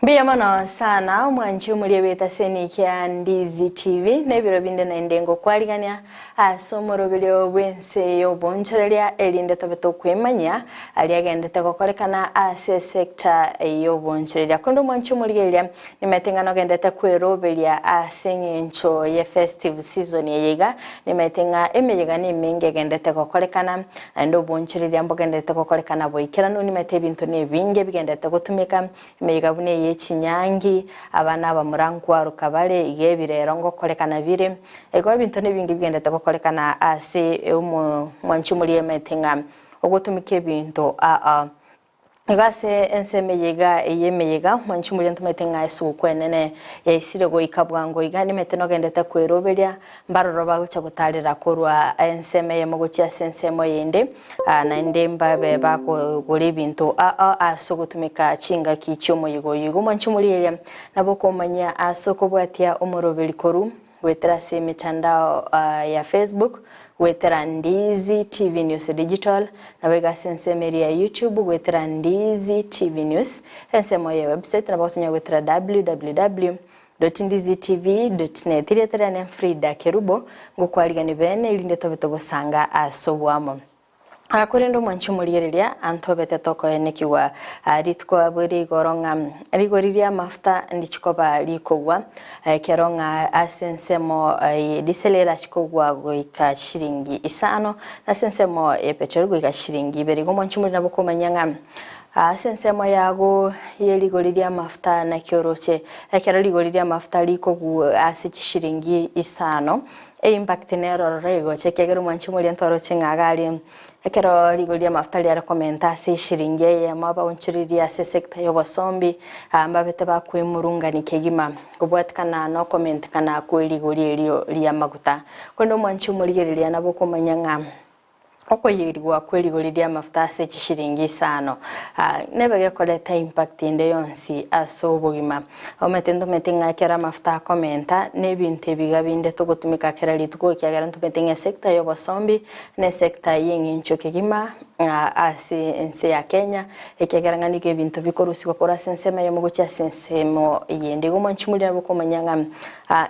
Biyamana sana mwanchi muri beta seni kya Ndizi TV nebiro binde na ndengo kwaligania asomoro bilyo bwense yo boncherelia elinde tobeto kwemanya aliagende tekokolekana ase sector yo boncherelia kondo mwanchi muri elia nimetengano gendete kwerobelia asengencho ye festive season yega nimetenga emeyega ni minge gendete kokolekana ndo boncherelia mbogendete kokolekana boikirano nimete bintu ne binge bigendete gutumika emeyega bune Chinyangi abana bamurangwa rukabale igebirero ngo kolekana bire ego bintu nebingi bigendete kokolekana ase mwanchi muri emetenga ogutumike bintu Gase Ense meyega mwanchi muri ntumetenga isu kwenene yaisire go ikabwango igani meteno gendete kwerobelia mbaroro bagucha gutarira Korwa Ense meye mugucha sense moyende na ndemba be bako guri bintu aso gutumika chinga kichomo yigo mwanchi muri elia naboko manya asoko bwatia umurobeli koru wetera se mitandao ya Facebook wetera Ndizi TV News Digital na wega sense meria YouTube wetera Ndizi TV News sense moya website na botunya wetera www.ndizitv.net iretera ne Fridah Kerubo ngukwaliga ni bene ilinde tobeto gusanga asobwamo akorendo mwanchi murirelia antobete toko enekiwa ritko aburi goronga rigoriria mafuta ndichikoba likogwa keronga asensemo diselera chikogwa goika shiringi isano na sensemo petrol goika shiringi berigo mwanchi muri naboko manyanga sensemo yago yeligoriria mafuta na kyoroche ekera ligoriria mafuta likogwa asichishiringi isano impact nero rego chekegero mwanchi muri ntoro chingagali ekero ligolia mafuta ya rekomenda se shiringi ya maba unchiriria se sector yo basombi ambabete bakwimurunga nikegima kubwatikana no comment kana kweligolia elio liya maguta kondo mwanchi muri nabo komanyanga oko yirigwa kweligolia mafuta se chishiringi sano nebege koleta impact inde yonsi asobogima ometendo metinga kera mafuta komenta nebinte bigabinde togotumika kera litugo kyagara ntumetinga sector yo basombi ne sector yengincho kegima asi Ense ya Kenya ekyagara nike bintu bikorusi kokora sensema yo mugocha sensemo yende go mwanchi muri nabo komanyanga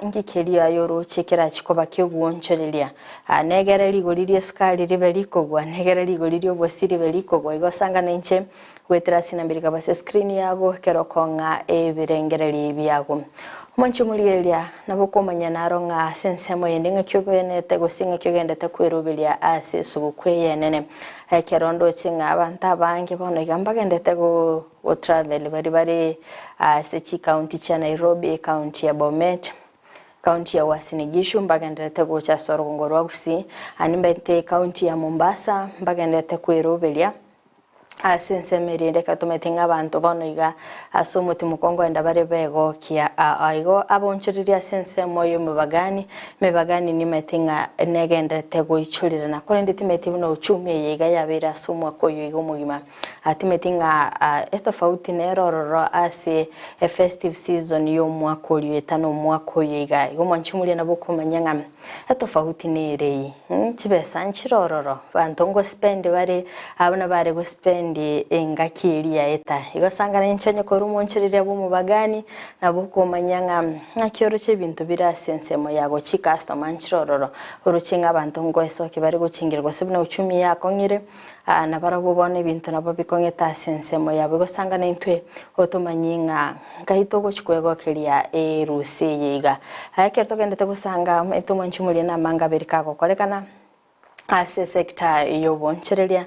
ngikelia yoro chekera chikoba kyogwoncherelia negera ligolirie sukali ribeli kogwa negera ligolirie obosiri belikogwa igosanga nenche wetera sinambirika base screen yago kerokonga ebirengereri byago mwanchi muri elia nabo komanya naronga sensemo yende ngakyobenete gosinga kyogendete kwerobelia ase subukweyenene kerondo chinga abantu abange bono igambagendete go travel bari ase county cha Nairobi, county ya Bomet, county ya Uasin Gishu mbagendete go cha Sorongoro Gusii animbete county ya Mombasa mbagendete kwerobelia asense merinde katumetinga abantu bono iga asumuti mukongo enda bare bego kia aigo abonchiriria sense moyo mebagani nimetinga negendete go ichurira na kore nditimeti no uchumi yiga yabira sumwa koyo igo mugima atimetinga etofauti nerororo ase a festive season yo mwako etano mwako yiga igo mwanchimuri na bokomanyanga etofauti nerei chibesa nchirororo bantu ngo spend bare abana bare go spend engakiri ya eta igosangana nchenye ko rumoncherere bumubagani naboko manyanga nakyoro chebintu birasensemo yago chi customer nchirororo urukinga abantu ngo esoke bari gucingirwa sebuna uchumi yako ngire na barabobone bintu nabo bikongeta sensemo yabo igosangana intwe otomanyinga ngahito go chikwego kelia rusi yiga hakerto gendete gusanga eto mwanchimuri na manga berikako kolekana ase sector yo boncherelia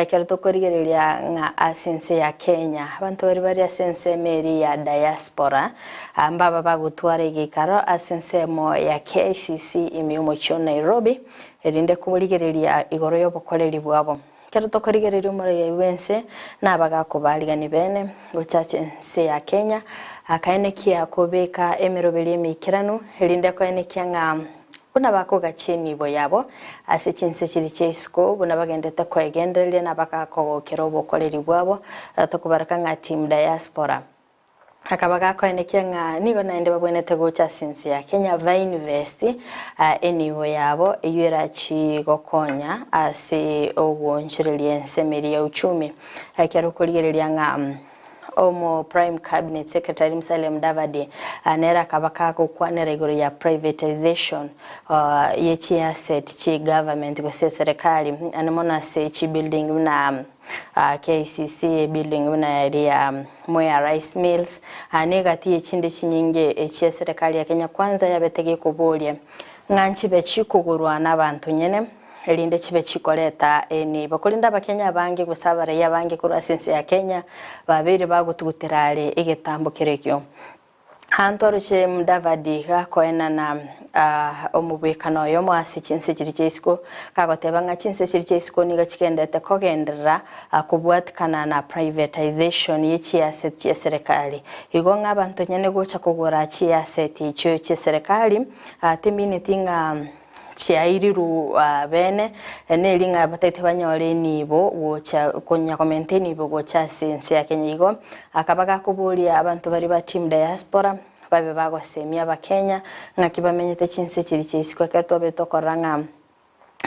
kerto korigerelia nga asense ya Kenya abantu bari asense meri ya diaspora ambaba bagutware gikaro asense mo ya KCC imiyumo cho Nairobi erinde kumurigerelia igoro yo bokoreri bwabo kerto korigerelia muri Ense nabaga kubaliga ni bene gochache Ense ya Kenya akaenekia kobeka emerobeli mikirano erinde ko enekia nga kuna bako gacheni bo yabo ase chinse chiri chesko buna bagendete ko egendelia nabaka ko Kerubo koleri bwabo tokubaraka nga team diaspora akabaga ko enekia nga nigo naende babwenete gocha since ya Kenya va university eniwo yabo eyera chi gokonya ase ogwoncherelia ensemeri ya uchumi akero koligerelia nga omo Prime Cabinet Secretary Musalia Mudavadi nera kabaka kukwanera iguru ya privatization yechi asset chi government gose serikali anamona se chi building na KCC building na area Mwea Rice Mills anegati echinde chinyinge echi serikali ya Kenya Kwanza yabetege kubolie nganchi bechikugurwa n'abantu nyene elinde chibe chikoleta ni bakolinda bakenya bange gusabara ya bange kuri Ense ya Kenya babiri bagutuguterale igetambo kirekyo hantoroche Mudavadi gakoena na omubekano yo mwasi chinse chiri chesko kagoteba nga chinse chiri chesko niga chikendete kogendera kubwatikana na privatization yechi asset ya serikali igo ng'abantu nyene gocha kugura chi asset icho che serikali timini tinga chiairiru bene nelinga bataite banyore nibo gocha konya komente nibo gocha Ense ya Kenya igo akabaga kubulia abantu bari ba team diaspora babe bagosemia bakenya ngakibamenyete chinse chiri chesko katobe tokoranga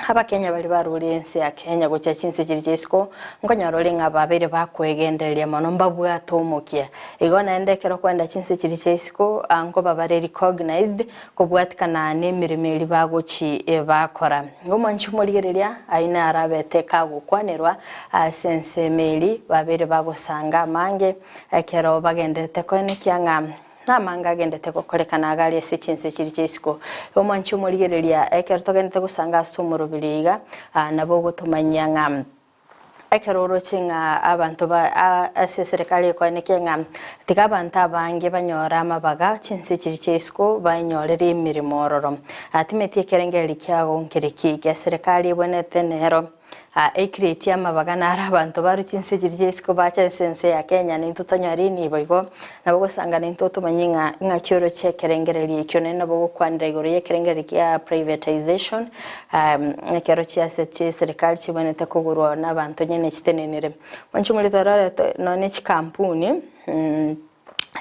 abakenya bali baruri Ense ya Kenya gocha chinse chiri chesko ngonyarole ngababere bakwegenderia mono mbabwato mukia igo naendekero kwenda chinse chiri chesko ango babare recognized kubwatikana nemiremeri bagochi bakora ngomanchi murigereria aina arabete kagukwanerwa Ense meri babere bagosanga mange ekero bagendete kwene kyanga namanga agendete kokolekana agali ese chinse chiri chesko omanchi murigereria ekero togendete gusanga sumurubiriga nabo gutumanya ngam ekeroro chinga abantu ba ase serikali kwene kenga tigabanta abange banyora amabaga chinse chiri chesko banyorere imirimo ororo atimeti ekerengeri kyago nkereki ya serikali bonete nero create amabaga nara abantu baru chinse chiri chesko bacha Ense ya Kenya ni tutonyari ni boigo nabo gusanga ni tutumanyinga ngacyoro chekerengereri ekyo nabo gukwandira igoro yekerengeri kya privatization ekero kya asset serikali chibonete kugurwa n'abantu nyene chitenenere manchi muri torare none chikampuni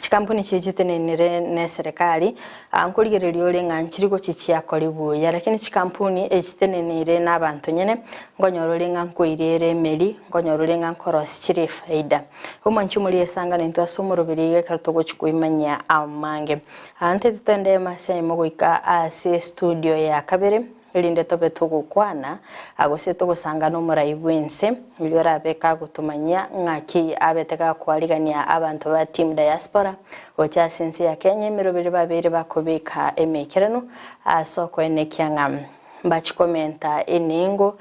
chikampuni chitenenere ne serikali ankurigererio lenga nchiriko chichiakolibu ya lakini chikampuni echitenenere n'abantu nyene ngonyorole nga nkoirere meri ngonyorole nga nkorosi chiri faida omanchi muri esanga nento asumurubirige kartogo chikuimanya amange ante tutende masemo goika ase studio ya kabere elinde tobe tugukwana agose tugusanga no murayibu Ense miliyora beka gutumanya ngaki abeteka kwaligania abantu ba team diaspora ocha Ense ya Kenya mirobiri babiri bakobeka emekerano asoko enekyanga bachikomenta eningo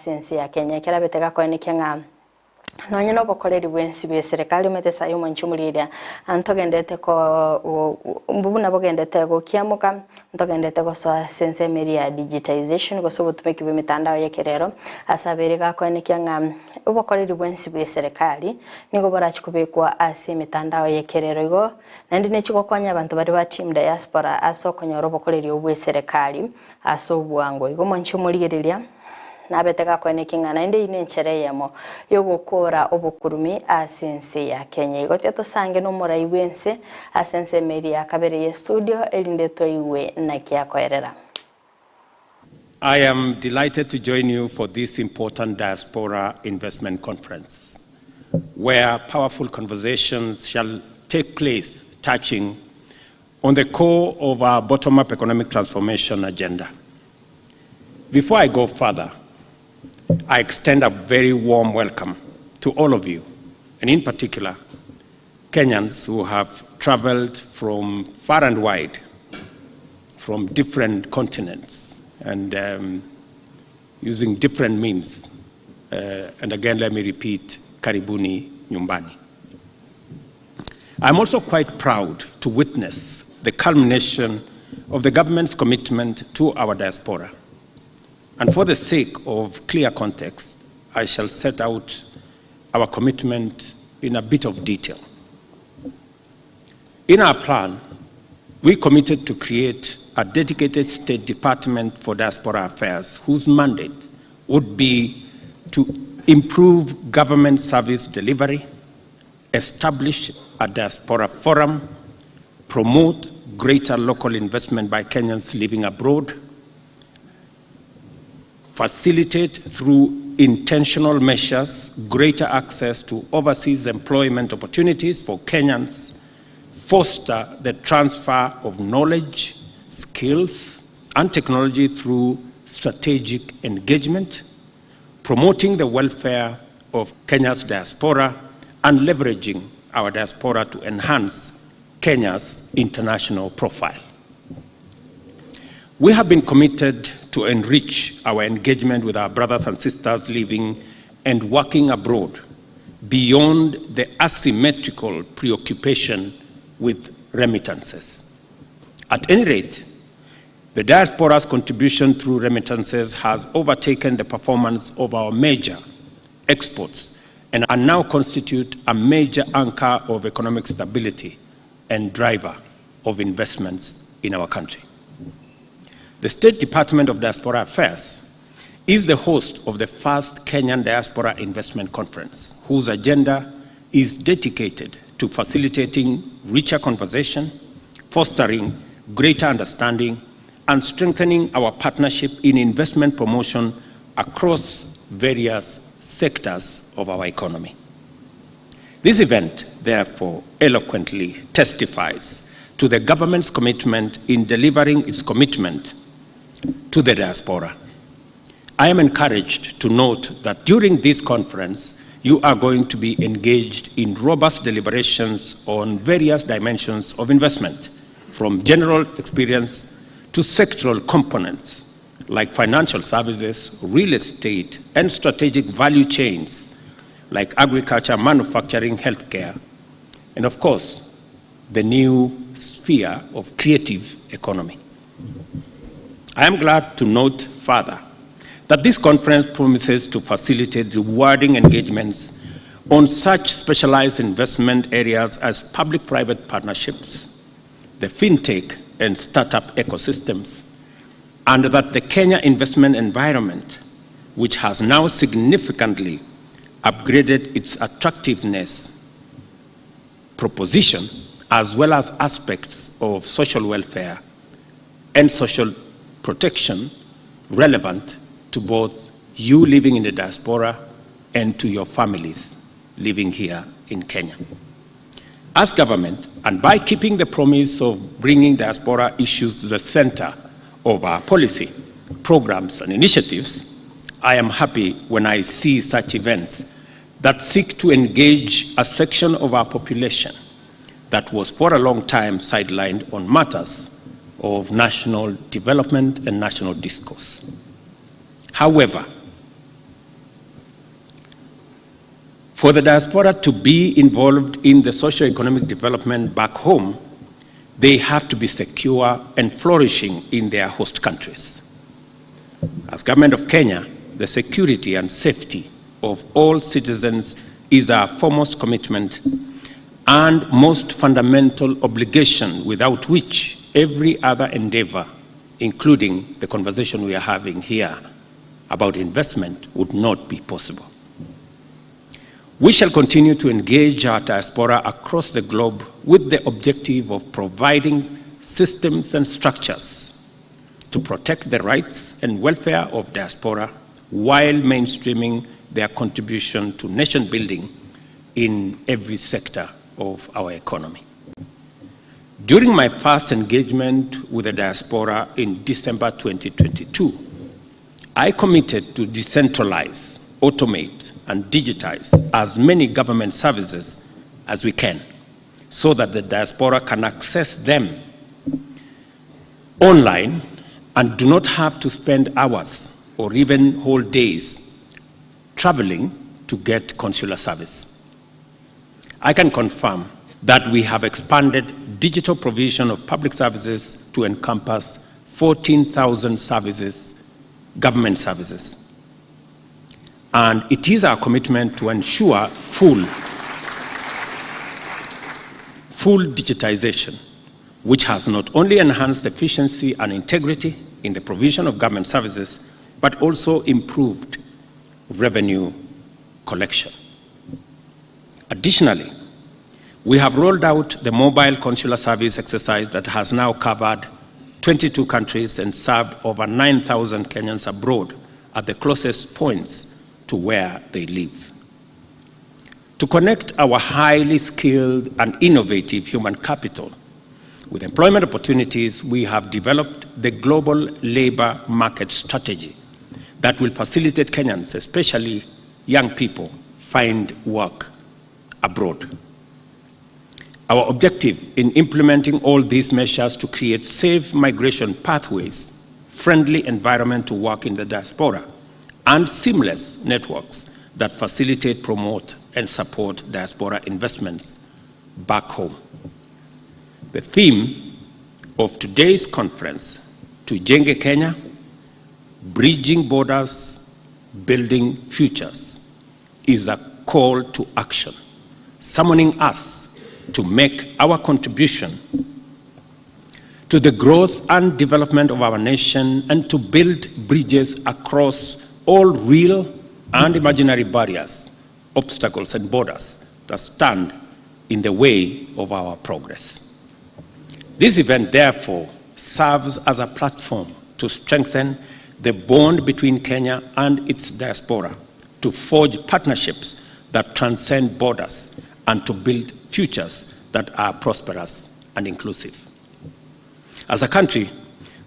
Ense ya Kenya kerabeteka ko enekyanga nonye no bokoleri bwensi be serikali metesa yo manchumuliria antogendete ko mbubuna bogendete go kiamuka ntogendete ko so Ense media digitization go so butumeki be mitandao yekerero asaberega ko ne kyanga bokoleri bwensi be serikali nigo barachikubekwa ase mitandao yekerero go nandi nechiko kwanya abantu bari ba team diaspora asoko nyoro bokoleri obwe serikali aso bwango go manchumuliria nabeteka kwene kingana inde ine nchereyemo yo gukora obukurumi Ense ya Kenya igote tosange no murayibu Ense Ense media kabereye studio elinde toiwe na kyakoerera. I am delighted to join you for this important diaspora investment conference where powerful conversations shall take place touching on the core of our bottom-up economic transformation agenda. Before I go further, I extend a very warm welcome to all of you, and in particular, Kenyans who have traveled from far and wide, from different continents, and using different means. And again, let me repeat, karibuni nyumbani. I'm also quite proud to witness the culmination of the government's commitment to our diaspora. And for the sake of clear context, I shall set out our commitment in a bit of detail. In our plan, we committed to create a dedicated State Department for Diaspora Affairs whose mandate would be to improve government service delivery, establish a diaspora forum, promote greater local investment by Kenyans living abroad, facilitate through intentional measures, greater access to overseas employment opportunities for Kenyans, foster the transfer of knowledge, skills, and technology through strategic engagement, promoting the welfare of Kenya's diaspora, and leveraging our diaspora to enhance Kenya's international profile. We have been committed to enrich our engagement with our brothers and sisters living and working abroad beyond the asymmetrical preoccupation with remittances. At any rate, the diaspora's contribution through remittances has overtaken the performance of our major exports and are now constitute a major anchor of economic stability and driver of investments in our country. The State Department of Diaspora Affairs is the host of the first Kenyan Diaspora Investment Conference, whose agenda is dedicated to facilitating richer conversation, fostering greater understanding, and strengthening our partnership in investment promotion across various sectors of our economy. This event, therefore, eloquently testifies to the government's commitment in delivering its commitment to the diaspora. I am encouraged to note that during this conference, you are going to be engaged in robust deliberations on various dimensions of investment, from general experience to sectoral components like financial services, real estate, and strategic value chains like agriculture, manufacturing, healthcare, and of course, the new sphere of creative economy. I am glad to note further that this conference promises to facilitate rewarding engagements on such specialized investment areas as public-private partnerships, the fintech and startup ecosystems, and that the Kenya investment environment, which has now significantly upgraded its attractiveness proposition, as well as aspects of social welfare and social protection relevant to both you living in the diaspora and to your families living here in Kenya. As government, and by keeping the promise of bringing diaspora issues to the center of our policy, programs, and initiatives, I am happy when I see such events that seek to engage a section of our population that was for a long time sidelined on matters of national development and national discourse. However, for the diaspora to be involved in the socio-economic development back home, they have to be secure and flourishing in their host countries. As Government of Kenya, the security and safety of all citizens is our foremost commitment and most fundamental obligation, without which every other endeavor, including the conversation we are having here about investment, would not be possible. We shall continue to engage our diaspora across the globe with the objective of providing systems and structures to protect the rights and welfare of diaspora while mainstreaming their contribution to nation building in every sector of our economy. During my first engagement with the diaspora in December 2022, I committed to decentralize, automate, and digitize as many government services as we can so that the diaspora can access them online and do not have to spend hours or even whole days traveling to get consular service. I can confirm that we have expanded digital provision of public services to encompass 14,000 services, government services. And it is our commitment to ensure full digitization, which has not only enhanced efficiency and integrity in the provision of government services, but also improved revenue collection. Additionally, we have rolled out the mobile consular service exercise that has now covered 22 countries and served over 9,000 Kenyans abroad at the closest points to where they live. To connect our highly skilled and innovative human capital with employment opportunities, we have developed the global labor market strategy that will facilitate Kenyans, especially young people, find work abroad. Our objective in implementing all these measures to create safe migration pathways, friendly environment to work in the diaspora, and seamless networks that facilitate, promote, and support diaspora investments back home. The theme of today's conference, Tujenge Kenya, Bridging Borders, Building Futures, is a call to action, summoning us to make our contribution to the growth and development of our nation and to build bridges across all real and imaginary barriers, obstacles, and borders that stand in the way of our progress. This event, therefore, serves as a platform to strengthen the bond between Kenya and its diaspora, to forge partnerships that transcend borders, and to build futures that are prosperous and inclusive. As a country,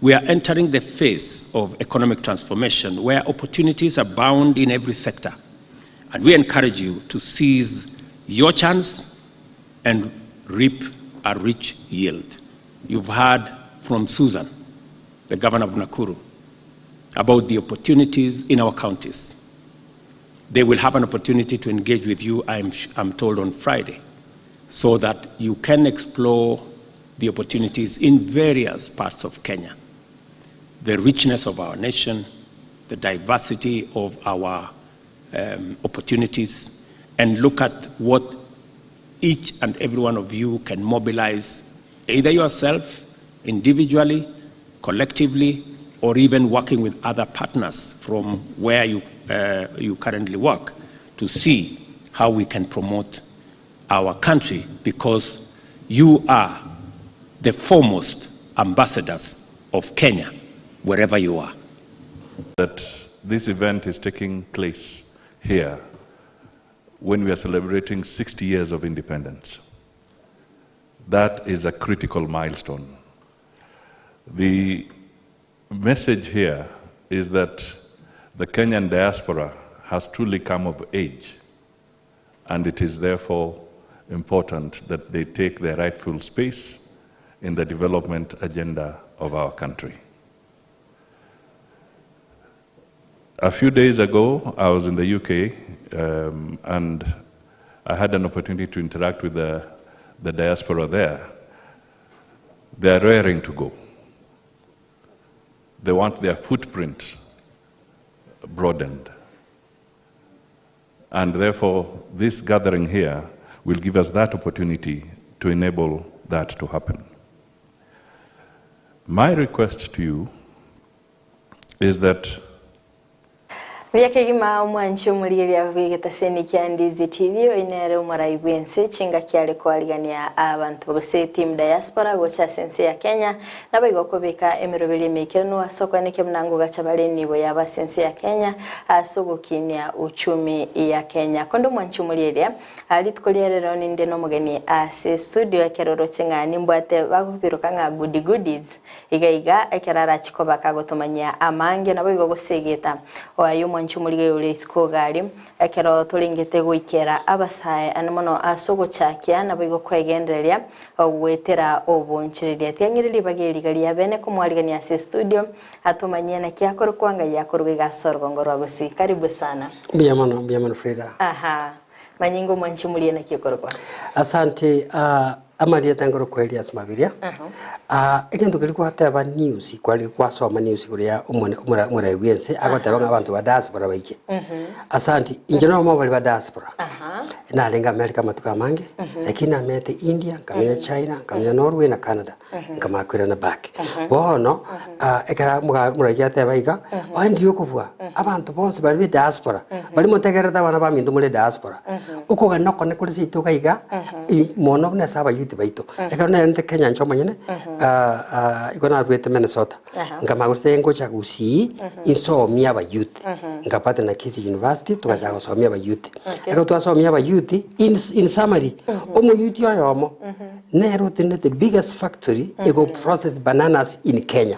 we are entering the phase of economic transformation where opportunities abound in every sector, and we encourage you to seize your chance and reap a rich yield. You've heard from Susan, the governor of Nakuru, about the opportunities in our counties. They will have an opportunity to engage with you, I'm told, on Friday, so that you can explore the opportunities in various parts of Kenya, the richness of our nation, the diversity of our opportunities, and look at what each and every one of you can mobilize, either yourself, individually, collectively, or even working with other partners from where you currently work, to see how we can promote our country, because you are the foremost ambassadors of Kenya, wherever you are. That this event is taking place here when we are celebrating 60 years of independence. That is a critical milestone. The message here is that the Kenyan diaspora has truly come of age, and it is therefore important that they take their rightful space in the development agenda of our country. A few days ago, I was in the UK, and I had an opportunity to interact with the diaspora there. They are raring to go. They want their footprint broadened. And therefore, this gathering here will give us that opportunity to enable that to happen. My request to you is that Vyakegima mwanchi umuriria vigetaseni kia Ndizi TV oinere umaraigwa Ense chinga kiari kwaligania abantu bagose team diaspora gocha Ense ya Kenya nabaigo kubika emirobeli mekirano asoko neke mnango gachabale nibo yaba Ense ya Kenya asoko kinia uchumi ya Kenya kondo mwanchi umuriria alitkolierero ninde no mugeni ase studio ya Keroro chinga nimbwate bagubiruka nga goodies igaiga ekerara chikoba kagotomanya amange nabaigo gosegeta oayo nchumulige ule iskogali ekero tulingete guikera abasaye anomono asogo chakia nabigo kwegendereria ogwetera obonchiriria tyangiriri bagirigali abene kumwaligania ase studio atumanye na kyakoro kwanga yakoro gasorgo ngorwa Gusii karibu sana Biamano Fridah aha manyingo mwanchumulie na kyokorwa asante amaria tangoro kwa Elias Mabiria egento kilikuwa hata news kwali kwasoma news kuria umura Ense agotaba abantu ba diaspora baike asante injeno mo bali ba diaspora na lenga America matuka mange lakini amete India kamya China kamya Norway na Canada kama kwira na back wono ekara mura yate baiga andi yokubwa abantu bonse bari diaspora bari mutegereza abana ba mindu muri diaspora uko ganoko ne kuri situ kaiga mono ne saba yuti baito eka ne nte Kenya nchoma nyene igona bwete Minnesota ngama guste ngo cha Gusii insomia ba youth ngapata na Kisii University tukaja kusomia ba youth eka twasomia ba youth in summary omu youth yomo Nehru the biggest factory ego process bananas in Kenya.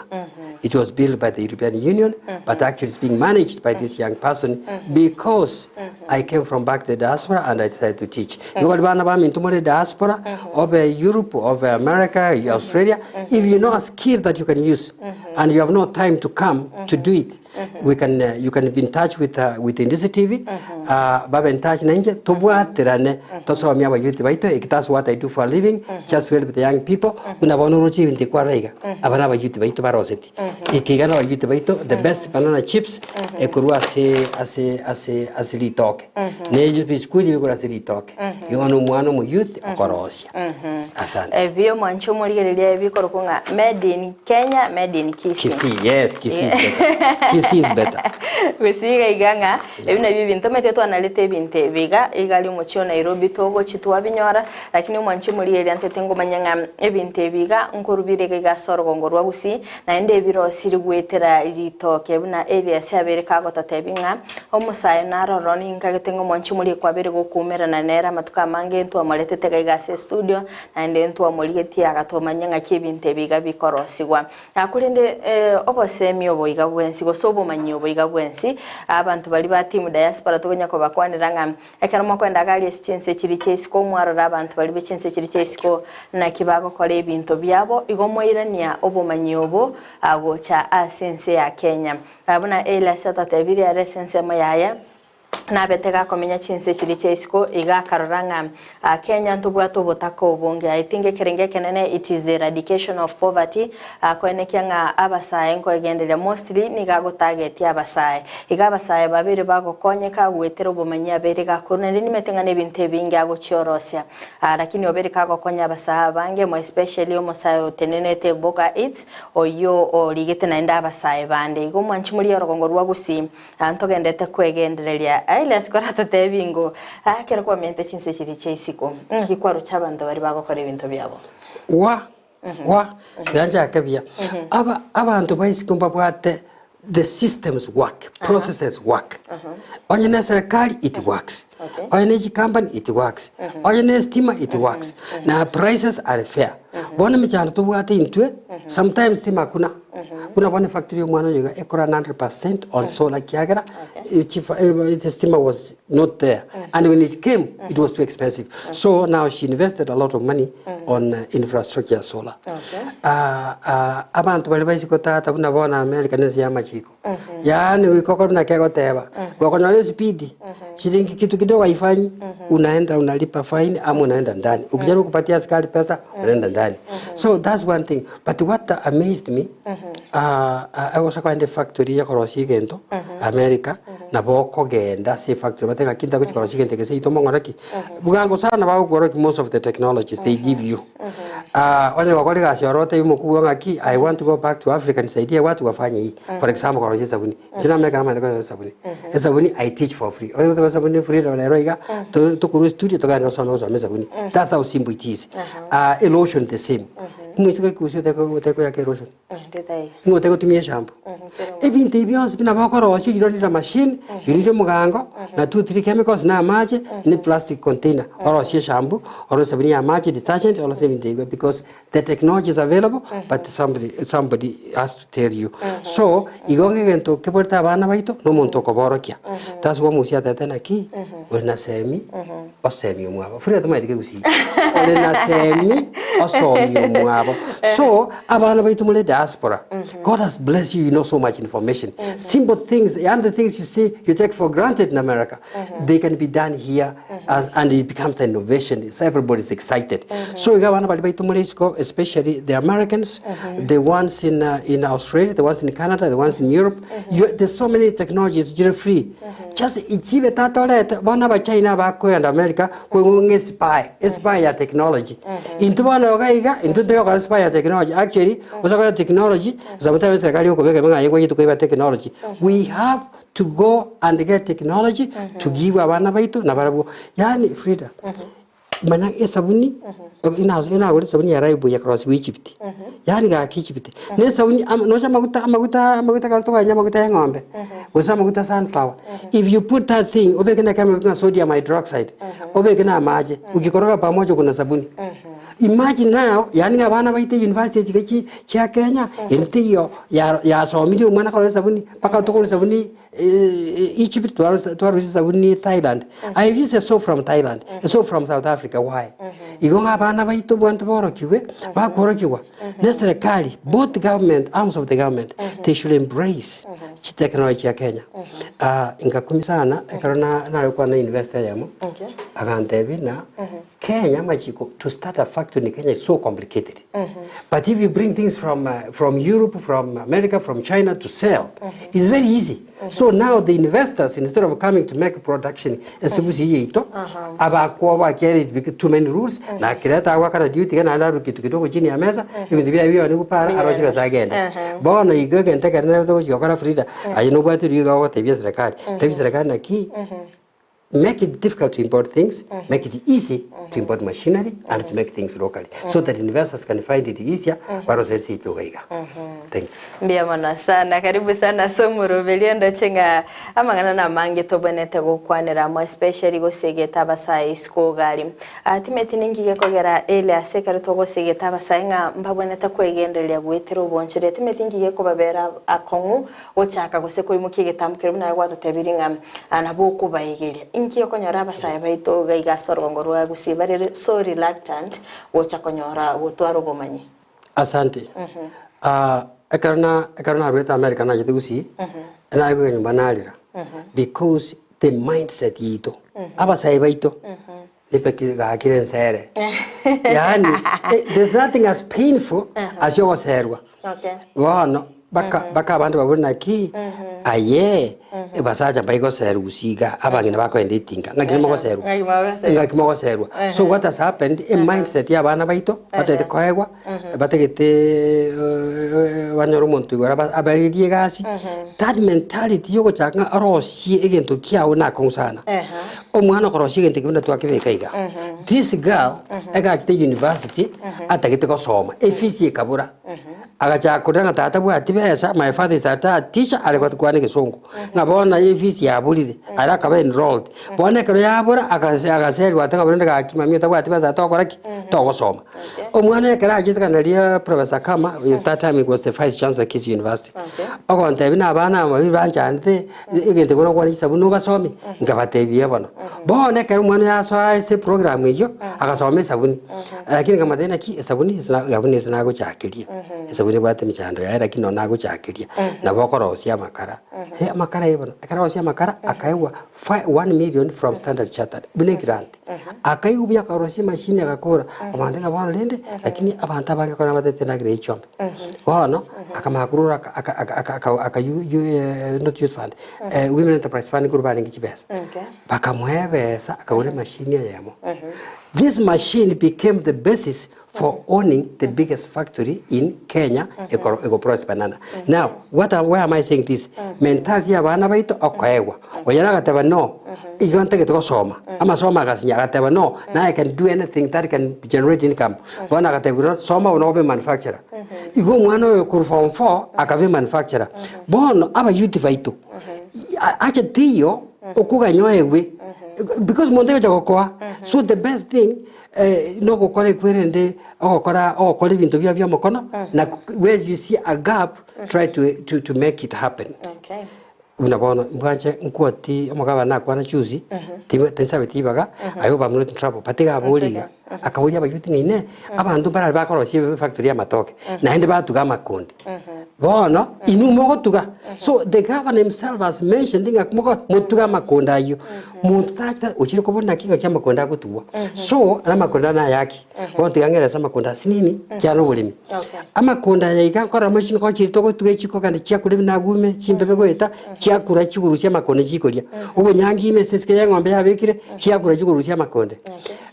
It was built by the European Union, but actually it's being managed by this young person because I came from back the diaspora and I decided to teach. You got one about into the diaspora over Europe, over America, Australia. If you know a skill that you can use and you have no time to come to do it, we can you can be in touch with Ndizi TV. Baba in touch nanje tobwaterane tosomya abayuti baito. That's what I do for a living. Just help the young people. Unabonuruchi inte kwaraiga abana abayuti baito baroseti. Ikigana abayuti baito the best banana chips Korwa ase litoke. Nejo biskuti bikora se litoke. Yono mwana mu youth akorosia. Asante. Evio mwancho muri gerelia ebikoro kunga made in Kenya, made in Kisii. Kisii, yes, Kisii is better. Kisii is better. Wesiga iganga ebina bibintu meteto analete binte biga igali mucho Nairobi togo chitwa binyora lakini mwanchi muri eri antetengo manyanga ebinte biga nkorubire ga sorgo rwa Gusii na ende biro siri gwetera iritoke buna Elias abereka gotatebinga omusaye naroroni nkagetengo mwanchi muri kwabere gokumera na nera matuka mange ntu amalete tega igase studio na ende ntu amuliyeti agatomanyanga kibinte biga bikorosigwa akulinde obosemi oboiga bwensi gosobo manyobo iga bwensi abantu bali ba team diaspora tugonya ko bakwaniranga ekaramo kwenda gali chinse kiri cyesiko mwaro abantu bali bechinse kiri cyesiko na kibago kore ibintu byabo igomoirania obomanyobo ago cha asense ya Kenya abuna Elias atatebiri ya resense mayaya na betega komenya chinse kiri cyesiko igakaroranga Kenya ntubwato botako obonge I think kerenge kenene it is the eradication of poverty kwenekyanga abasaye ngo egenderera mostly nigago target yabasaye igabasaye babiri bagokonyeka gwetera obumanya berega kunene nimetenga nebinte bingi ago chiorosya lakini obereka gokonya abasaye bange mo especially omusaye otenenete Okaeats oyo oligete na nda abasaye bande igo mwanchi muri orogongo rwa Gusii antogendete kwegendereria Elias korata tebingo akera kwa mente chinse kiri cyesiko gikwaro cy'abandi bari bagokora ibintu byabo wa yanja akabya abantu bayisikumba bwate the systems work, processes work. On your serikali it works. On energy company it works. On your stima it works. Now prices are fair. Bona michano tu bwate into sometimes stima kuna one factory mwana yoga ekora 100% on solar kiagara. The stima was not there, and when it came, it was too expensive. So now she invested a lot of money on infrastructure solar. Abantu bali baisi kota tabuna bona America nezi ya machiko. Yani ukoko na kego teba. Wakona speed. Shilingi kitu kidogo haifanyi, unaenda unalipa fine ama unaenda ndani. Ukijaribu kupatia askari pesa, unaenda ndani. So that's one thing. But what amazed me, I was in the factory ya korosi gento, America, na boko genda si factory. But I kinta kuchi korosi gente kesi ito mongoraki. Bugango sana ba ukoroki most of the technologies they give you. Wale wakole kasi orote yumo kuwanga ki. I want to go back to Africa and say, watu wafanye hii. For example, korosi sabuni. Jina meka nama ndeko sabuni. Sabuni I teach for free. Oyo sabuni free na wanaeroiga. To kuru studio to gani osama sabuni. That's how simple it is. Erosion the same. Mwisiga kusio teko ya erosion. Ngo teko tumie shampoo. Ebinte ibions bina bakorosi you don't need a machine, you need a mugango, na 2-3 chemicals na maji ni plastic container. Or shampoo, or sabuni ya maji detergent or sabuni because the technology is available, but somebody has to tell you. So igonge gento keporta bana baito no monto koborokia. That's what musia tatena ki wena semi o semi muabo. Fridah tuma dike Gusii. Wena semi o somi muabo. So abana baito mule diaspora. God has blessed you, you know so much information. Simple things and the things you see you take for granted in America, they can be done here and it becomes an innovation. So everybody's excited. So abana baito mule especially the Americans, the ones in Australia, the ones in Canada, the ones in Europe. There's so many technologies, you're free. just ichibe tatolete bona ba China ba kwenda America kwenye spy ya technology into bana ogaiga into the spy ya technology actually usakala technology zamata serikali yuko bega menga yengo yitu kwa technology we have to go and get technology to give abana baitu na barabu yani Fridah mana esabuni ina gori sabuni ya raibu ya cross Egypt yani ga Egypt ne sabuni no cha maguta ka to nya maguta ya ng'ombe usa maguta sunflower if you put that thing obekena kama sodium hydroxide obekena maji ukikoroga pamoja kuna sabuni imagine now yani abana baite university cha Kenya intiyo ya somili mwana kwa sabuni paka to sabuni Egypt to sabuni Thailand I use a soap from Thailand a soap from South Africa why igonga abana baito bwantu borokiwe bakorokiwa na serikali both government arms of the government they should embrace technology ya Kenya ingakumi sana ekarona nalikuwa na investor yamo akantebi na Kenya machiko to start a factory in Kenya is so complicated but if you bring things from Europe from America from China to sell it's very easy so now the investors instead of coming to make production esubuzi yito abakwa bakere too many rules na kireta akana duty kana ndaru kitu kidogo chini ya meza ibintu bya ni kupara aroshi basagenda bona igege nteka nero yokora Fridah ayino bwatu riga ko tebya serikali na ki make it difficult to import things, make it easy to import machinery and to make things locally, so that investors can find it easier. Thank you. Mbia mana sana, karibu sana Somuru Belienda chenga amangana na mange tobonete gukwanira mo especially go segeta basai isko gali. Timeti ningi kogera Elias karuto go segeta basai nga mbabonete kwegendelia gwetero bonchire timeti ningi ko babera akongu ochaka go seko imukigeta mukero na gwa tatebiringa anabuku bayigeria. Inki okonyora basai baito gaiga sorongorwa Gusii bare so reluctant wocha konyora wotwaro bomanyi. Asante. Ekarna rweta America na Gusii na ayo nyumba nalira because the mindset yito abasai baito lepeki ga kirensere yani there's nothing as painful as your serwa no baka abantu babona ki aye basaja baiko seru Gusiiga abangina bako enditinga ngakimo serwa so what has happened in mindset ya bana baito batete koegwa bategete banyoro muntu igora abaririe gasi that mentality yoko changa aroshi egento kiawo na konsana omwana koroshi egento kibunda twakibeka iga this girl agachite university atagite ko soma efisi kabura agacha kudanga tata bwati besa my father is a teacher alikuwa tukwane kisongo ngabona efisi ya bulire alaka enrolled bone kero yabura agaserwa atakaboneka akimamio tabwati besa tokoraki togosoma omwana ekera agitkandalia professor Kama that time it was the vice chancellor Kisii University ogontebina abana amabi banchante egente gono kwani sabuno basomi ngabatebie bono bone kero omwana yaswa ese program iyo agasoma sabuni lakini kama tena ki sabuni sinago chakiria sabuni bwate michando ya lakini onago chakiria na bokorosia makara makara ibono akaraosia makara akaiwa 1 million from Standard Chartered bune grant akaibya karosia machine akakora abandika bwana lende lakini abantu abage kona batete na grade chombe bono akamakurura not youth fund women enterprise fund kurubani ngibesa bakamwebesa akawure machine yamo this machine became the basis for owning the biggest factory in Kenya, Ego Banana. Now, why am I saying this? Mentality ya bana baito okoewa. Oyana gateba no. Igonte ke to soma. Ama soma gasinya gateba no. Now I can do anything that can generate income. Bona gateba soma unobe manufacturer. Igo mwana yo kurform 4 akave manufacturer. Bono aba youth baito. Acha tiyo okuga nyoewe. Because Montego Jagokoa, so the best thing, no go call it querende, or call it into Via Mokono, where you see a gap, try to make it happen. Okay. Unabono, Branche, Nquati, Omagana, Quana Chusi, Tensavetibaga, I hope I'm not in trouble, Patiga Boliga, Akawaja, you think in there, Abandu Barabaka or Factory Amatok, Nandaba to Gamma Kundi. bono inu mogotuga so the governor himself has mentioned nga mutuga makonda yo muntu tata uchire kubona kinga kya makonda gutuwa so na makonda na yaki bonti gangera sama makonda sinini kyano bulimi amakonda yaika kora machine ko chiri toko tuge chiko kandi kya kulimi na gume chimbebe goeta kya kura chiguru kya makonda chikoria ubu nyangi imesesike ya ngombe yabekire kya kura chiguru kya makonda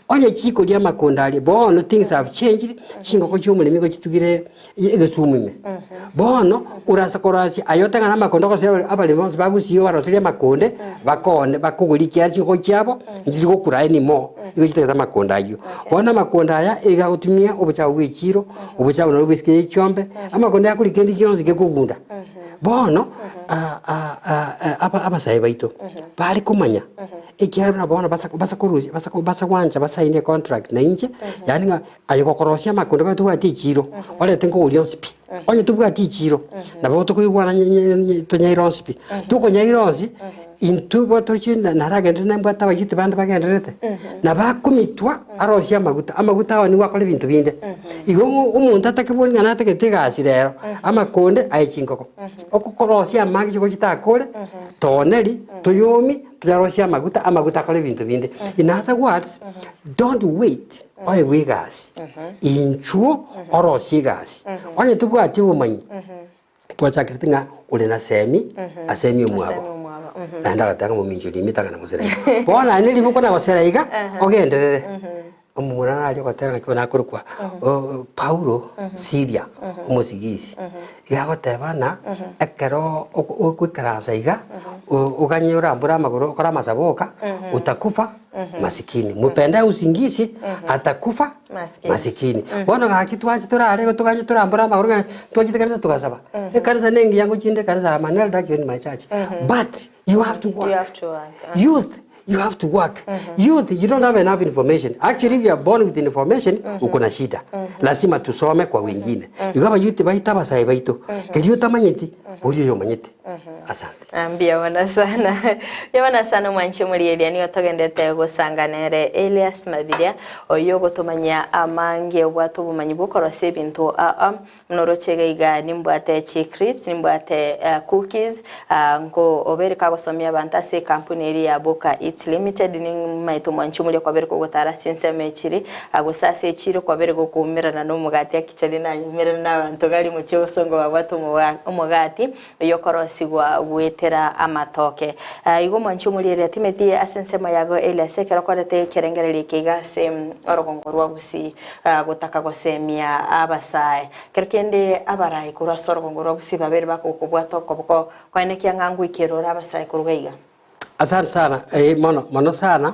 onye chiko lya makonda ali bono things have changed chingo ko cyumulimi ko kitugire egesumime bono urasa korasi ayotanga na makonda ko sebe abali bonse bagusiyo barosire makonde bakone bakuguri kya chiko cyabo ndiri ko kura ni mo iyo kiteta makonda ayo bona makonda aya ega gutumia obucha bw'ikiro obucha no bwisike cyombe amakonda yakuri kendi kyonse gekugunda bono abasaye baito bali kumanya ikiana bona basakuruzi basawanja basaine contract na inje yani nga ayokokorosia makonda ko tuwa tichiro ole tengo ulionspi onye tuwa tichiro na boto kuywana tonyaironspi tuko nyaironsi intu botorchi na ragende nambata bagite bandi bagenderete na bakumitwa arosia amaguta wani wakole bintu binde igo umuntu atakibonga nategetegasi rero amakonde ayichinkoko okukorosia amagi ko kitakole toneri toyomi tuyarosia amaguta akole bintu binde in other words don't wait oye wigas inchuo orosia gas onye tubwati umanyi twachakirtinga ule na asemi umwabo nanda gatanga mu minjo limitanga na musera bona ni limuko na wasera ogenderere umurana ali gotera kibona kurukwa Paulo Syria umusigisi yagotebana ekero okuikaransa iga uganyura ambura maguru okora masaboka utakufa masikini mupenda usingisi atakufa masikini bona gakitwaje turare gotuganye turambura maguru twagitekanza tugasaba ekanza nengi yangu chinde kanza Manuel Dagyo in my church but you have to work youth you have to work youth you don't have enough information actually if you are born with information uko na shida lazima tusome kwa wengine igaba youth baita basai baito kelio tamanyeti uriyo yomanyeti asante ambia wana sana mwanchi muri Elia ni otogendete gusanganere Elias Mabiria oyo gotomanya amange obwato bumanyi bukorose bintu mnorochega iga nimbwate chicrips nimbwate cookies ngo obereka gosomya bantase company eri ya Okaeats Limited ni maito mwanchi muri kwa bereko gotara sinse mechiri agosase echiro kwa bereko kumirana no mugati akichali na nyumira na bantu gali mu cyosongo babwato umugati yo korosigwa gwetera amatoke igo mwanchi muri eri atimeti asensema yago Elias kerakorete kerengereri kigase orogongorwa Gusii gutaka gosemia abasaye kerkende abarai kurasoro gongorwa Gusii babere bakokubwato koboko kwanekia ngangu ikerora abasaye kurugaiga asante sana mono sana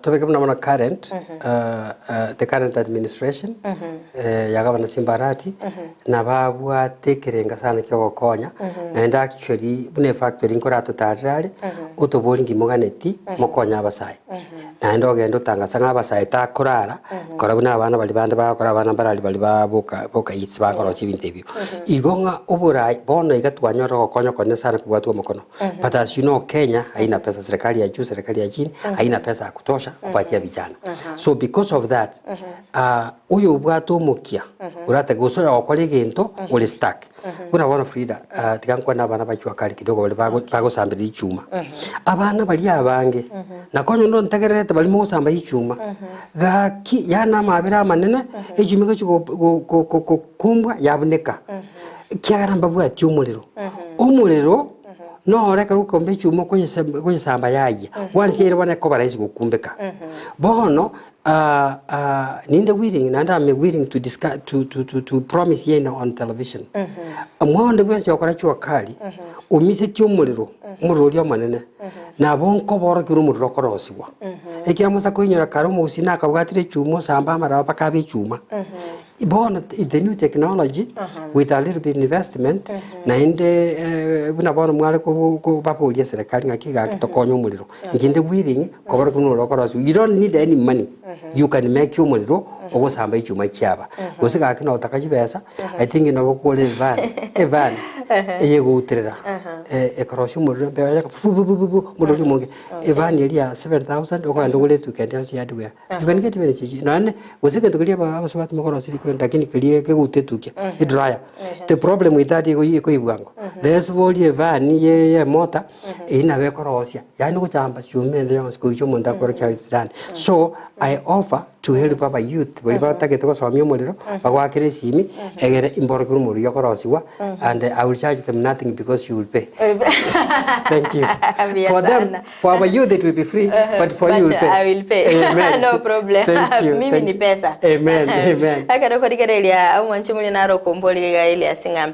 tobeke mna current the current administration ya Governor Simbarati na babwa tekerenga sana kyo konya na actually bune factory nkora totarare utobolingi moganeti mokonya abasaye na ndogendo tanga sanga abasaye ta kurara kora buna abana bali bande bakora abana barali bali baboka Okaeats bakora chibintebyo igonga oburai bono igatwanyora gokonya kone sana kubwatwa mokono but as you know Kenya haina pesa serikali ya juu serikali ya chini haina pesa ya kutosha kupatia vijana so because of that uyo ubwato mukia urate gusoya wakole gento ule stack una Fridah tigankwa nabana bachwa kali kidogo bali bago sambira ichuma abana bali abange nakonyo ndo ntegerete bali mo samba ichuma gaki yana mabira manene ejimiko chiko kumbwa yabuneka kyaramba bwa tyumuliro umuliro no reka rukombe chumo kwenye samba yaye wansiere wana ko baraisi gukumbeka bono ninde willing and I'm willing to discuss to promise ye on television amwonde bwense yakora chwa kali umise tyumuliro mururi amanene na bonko boro kiru muriro korosibwa ekiamusa kwinyora karo musina kabwatire chumo samba mara bakabe chuma born the new technology with a little bit investment na inde buna bono mwale ko bapoliye serikali ngakiga kitokonyo umuliro nginde willing ko boro kuno lokorosi you don't need any money you can make umuliro ogosamba ichuma chiaba gose ga kino takachibesa I think no gukole van eye gutrera ekoroshi muriro mbe ya muriro mungi van yeria 7000 okanda gule tukende asi adwe you can get very cheap nane gose ke tukulia ba abasobat mokoroshi kwenda lakini kelie ke gute tukia dryer the problem with that iko ibwango les volie van ye mota ina be korosia yani kuchamba chume ndio sikuicho munda kwa Okaeats done so I offer to help our youth bali batake to somio muliro bagwakire simi egere imborokuru muri yokorosiwa and I will charge them nothing because you will pay. Thank you. For them, for our youth it will be free, but for you will pay. I will pay. Amen. No problem. Thank you. Mimi ni pesa. Amen. Amen. Akaro korigerelia au mwanchimuli naro komboli ga Elias singa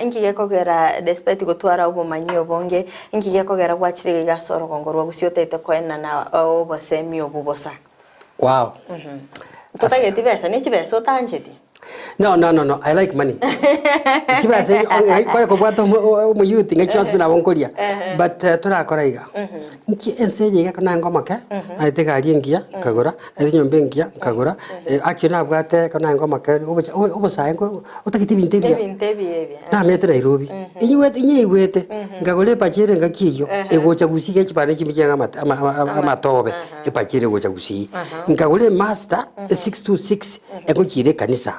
ingige kogera despite gutwara ubo manyo bonge ingige kogera gwachire ga soro kongorwa gusiotete koena na obo semi obubosa. Wow. Kutageti pesa ni chibesa otanjeti. No. I like money. Chibasa kwa kubwato mu youth ngai chance bina bonkoria. But turakoraiga. Nki Ense yiga kana ngoma ke. Aite gari ngia kagora, aite nyombe ngia kagora. Actually na bwate kana ngoma ke obusaye ko utakiti bintebia. Na mete Nairobi. Inyewete ngagole pachire ngakiyo egocha Gusii ke chipane chimijenga amatobe epachire gocha Gusii. Ngagole master 626 egochire kanisa.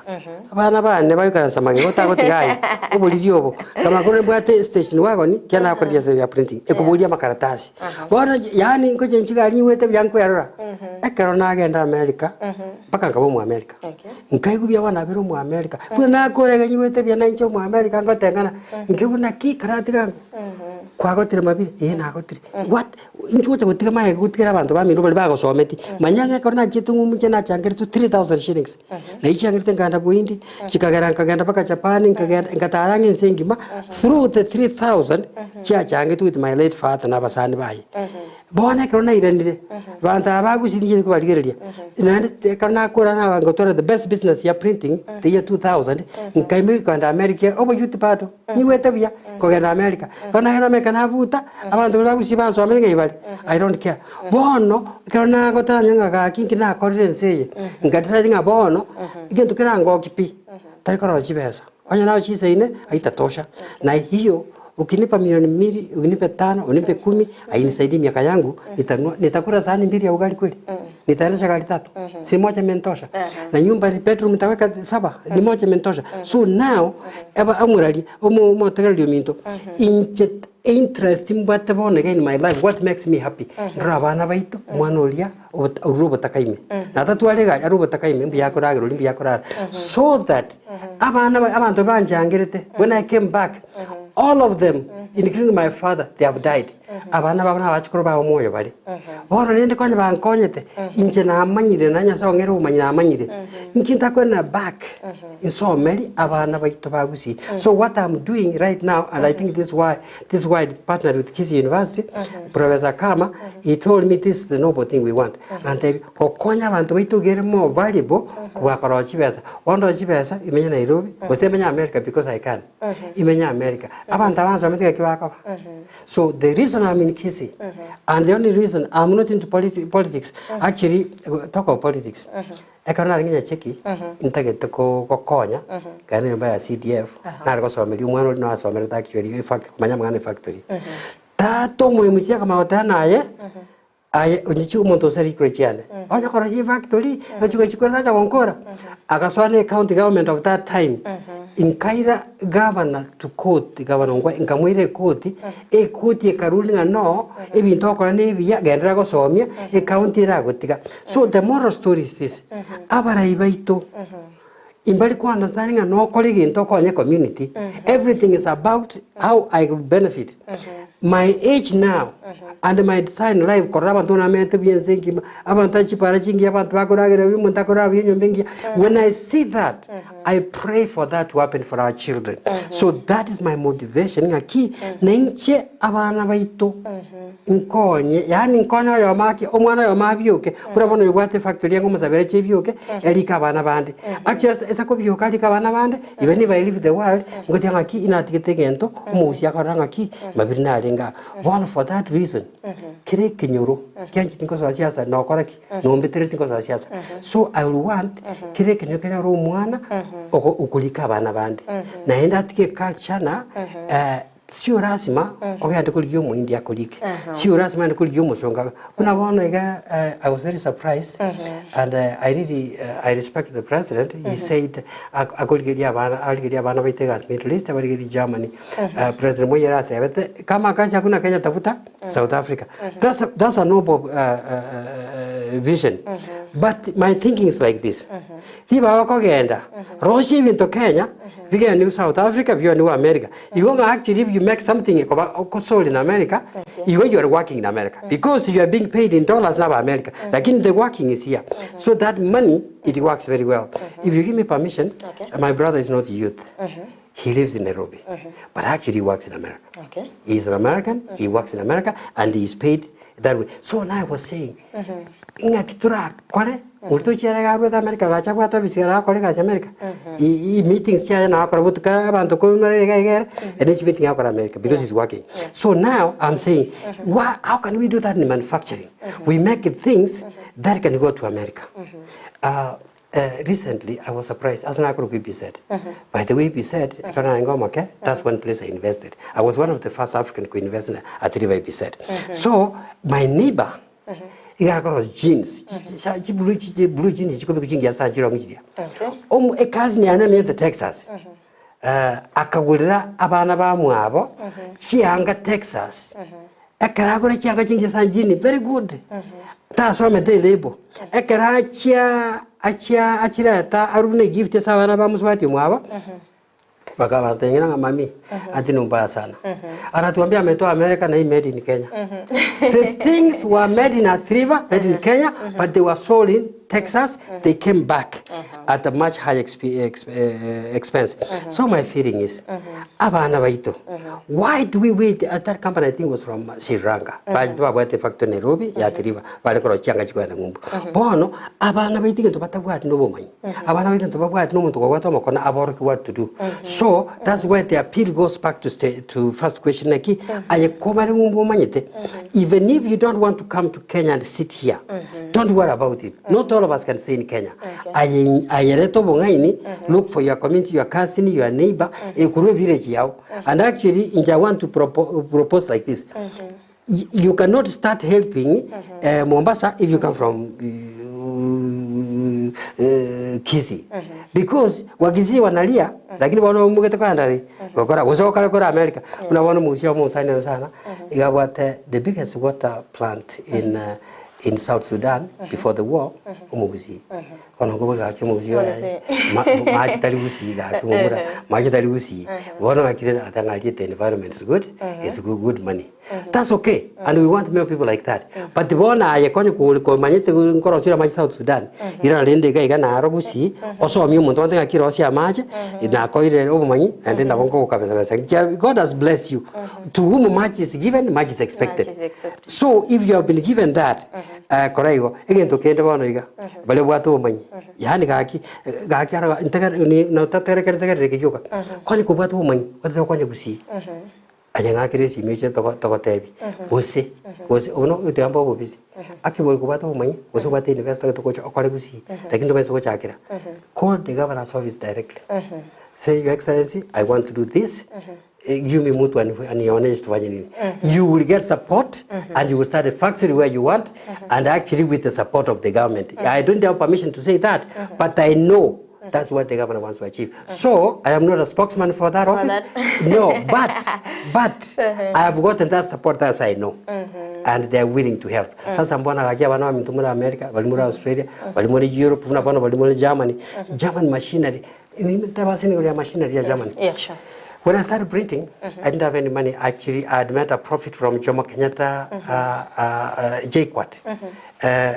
Abana bane bayukanza mage gotagotigai ubuliri obo kama kore bwate station wagoni kyana akoria ya printing ekubulia makaratasi bora yani ngoje nchigari wete byanko yarora ekero nagenda America paka ngabo mu America nkaigubya wana bero mu America kuna nakorega nyiwete bya nancho mu America ngotengana ngibuna ki karati gangu kwagotire Mabiria nagotire what inchucha gutika maye gutikira abantu bamiro bali bagosometi manyanga korona chitungu munche na changere to 3000 shillings na ichangere nganda buindi chikagera nkagenda paka Japan ngatarange nsengima through the 3000 change with my late father na basani baye bona korona irenire banta bagusinje kubaligereria nande kana korana ngotora the best business ya printing the year 2000 nkaimiri kwanda America obo youth pato niwete bya kogenda America kana hena mekana buta abantu bagusiba so amenge ibali I don't care bono korona gotanya ngaki na korire nseye ngatisa dinga bono igento kirango kipi tarikoro chibesa onya nao chiseine aitatosha na hiyo ukinipa milioni 2 ukinipa 5 unipe 10 ainisaidia miaka yangu nitakula sahani 2 ya ugali kweli nitaendesha gari 3 si moja mentosha na nyumba ni bedroom nitaweka 7 ni moja mentosha so now eba amurali omo tegalio minto interest mbate bone in my life what makes me happy rabana baito mwanolia urubo takaime na tatwalega arubo takaime mbiyakora mbiyakora so that abantu banjangerete when I came back all of them including my father they have died abana babana bachikoro ba omoyo bali bora nende kwanya bankonyete inje na amanyire nanya songero umanyira amanyire nkinta kwena back in so many abana baito ba Gusii so what I'm doing right now and I think this is why I partnered with Kisii University Professor Kama he told me this is the noble thing we want and kokonya abantu baito get more valuable kwa korochi besa wando chibesa imenya Nairobi gosemenya America because I can imenya America abantu abanzo ameteka kiwako so the reason I'm in Kisii and the only reason I'm not into politics actually talk of politics ekana nginya cheki intagete ko konya kana yomba ya CDF na ko someli umwana no asomera actually fact kumanya mwana factory tato muimusia kama otanaye aye unyichu umuntu osari krechiane onya kora chi factory ochuko chikwenda cha konkora akaswane county government of that time in Kaira governor to court governor ngwa nkamwire court court ekarulinga no ebintu okora nebia gendera go somia county ra gotiga so the moral story is this abarai baito imbali ko understanding no colleague into konye community everything is about how I could benefit my age now and my design life koraba ntona mente bienzengi abantu chipara chingi abantu bakoragera bimuntu akora binyo bengi when I see that I pray for that to happen for our children so that is my motivation ngaki nenche abana baito nkonye yani nkonya yo maki omwana yo mabyoke urabona yobwate factory yango musabere chebyoke erika abana bandi actually esa ko biyo kali kabana bande even if I leave the world ngoti ngaki inatigete gento umusi akaranga ki mabirina alenga one for that reason kire kinyoro kyanji tinko so siasa no koraki no mbetere tinko so siasa so I will want kire kinyoro ro mwana ukulika abana bande na enda tike culture na sio rasima ogende kuli yo muindi akolike sio rasima ende kuli yo musonga kuna bona iga I was very surprised and I really I respect the president. He said akolike bana baitegas Middle East akolike Germany president moyera sebete kama kacha kuna Kenya tafuta South Africa. That's a noble vision. But my thinking is like this. Hiba wakogenda Russia into Kenya we New South Africa, we New America. You don't actually, if you make something sold in America, you are working in America because you are being paid in dollars now America. Like in the working is here, so that money it works very well. If you give me permission, my brother is not youth. He lives in Nairobi, but actually he works in America. He is an American. He works in America, and he is paid that way. So now I was saying, inga kitura kwale. Urto chera garu da America gacha kwa to bisira kole gacha America I meetings chera na akora but ka bantu ko mare ga and each meeting akora America because he's working. So now I'm saying how can we do that in manufacturing? We make things that can go to America. Recently I was surprised as na akora said. By the way he said that's one place I invested. I was one of the first African to invest in at River said. So my neighbor he got jeans. Blue jeans. She could be doing yes. A cousin in the Texas. Akagura Abanaba Muabo. She hanga Texas. A Karagora Changa Jingi very good. That's why my day label. A Karachia Achirata Arune gift the Savanaba Muswati Muava. Bakala tengina mami ati numbaya sana anatuambia ametoa America na made in Kenya. The things were made in Athriva, made in Kenya, but they were sold in Texas. They came back at a much higher expense. So my feeling is why do we wait? That company I think was from Sri Lanka. But the factory Nairobi ya Athriva balekoro changa chiko na ngumbu bono abana baiti to batagwa no bomanyi abana baiti to bagwa no muntu kwa to makona aboro what to do. So that's where the appeal goes back to first question like even if you don't want to come to Kenya and sit here, don't worry about it. Not all of us can stay in Kenya. Look for your community, your cousin, your neighbor, a village and actually I want to propose like this. You cannot start helping Mombasa if you come from Kisii because Gusii wanalia lakini wana umugete kwa ndari gokora gosoka kora America unaona musio musana sana igawate the biggest water plant in South Sudan before the war Gusii kono go ga ke Gusii ma tari Gusii ga ke mura ma tari Gusii wana akire atangalie the environment is good, it's good money. That's okay, and we want more people like that. But the one I konyo ko manyete ngoro sira ma South Sudan ira lende ga na Gusii also mi muntu wante akira osia maje na koire obumanyi and then abongo kabeza. God has blessed you. To whom much is given, much is expected. So if you have been given that koraigo again to kende bono iga bale bwato obumanyi yani ga ara integer ni no tatere kere ke yoga konyo ko bwato obumanyi wato konyo Gusii ajanga kiresi meche to tebi ose ono utembo bobisi akibol ko bwato obumanyi oso bate investor to ko okore Gusii lakini to beso ko chakira call the governor's office directly. Say, Your Excellency, I want to do this. Give me mutu and honest you will get support and you will start a factory where you want and actually with the support of the government. I don't have permission to say that, but I know that's what the government wants to achieve. So I am not a spokesman for that office. No, but I have gotten that support as I know. And they are willing to help. Sasa mbona gakia bana mitumura America, balimura Australia, balimura Europe, balimura Germany. German machinery. Machinery ya Germany. Yeah, sure. When I started printing, I didn't have any money. Actually, I had made a profit from Jomo Kenyatta JQuat.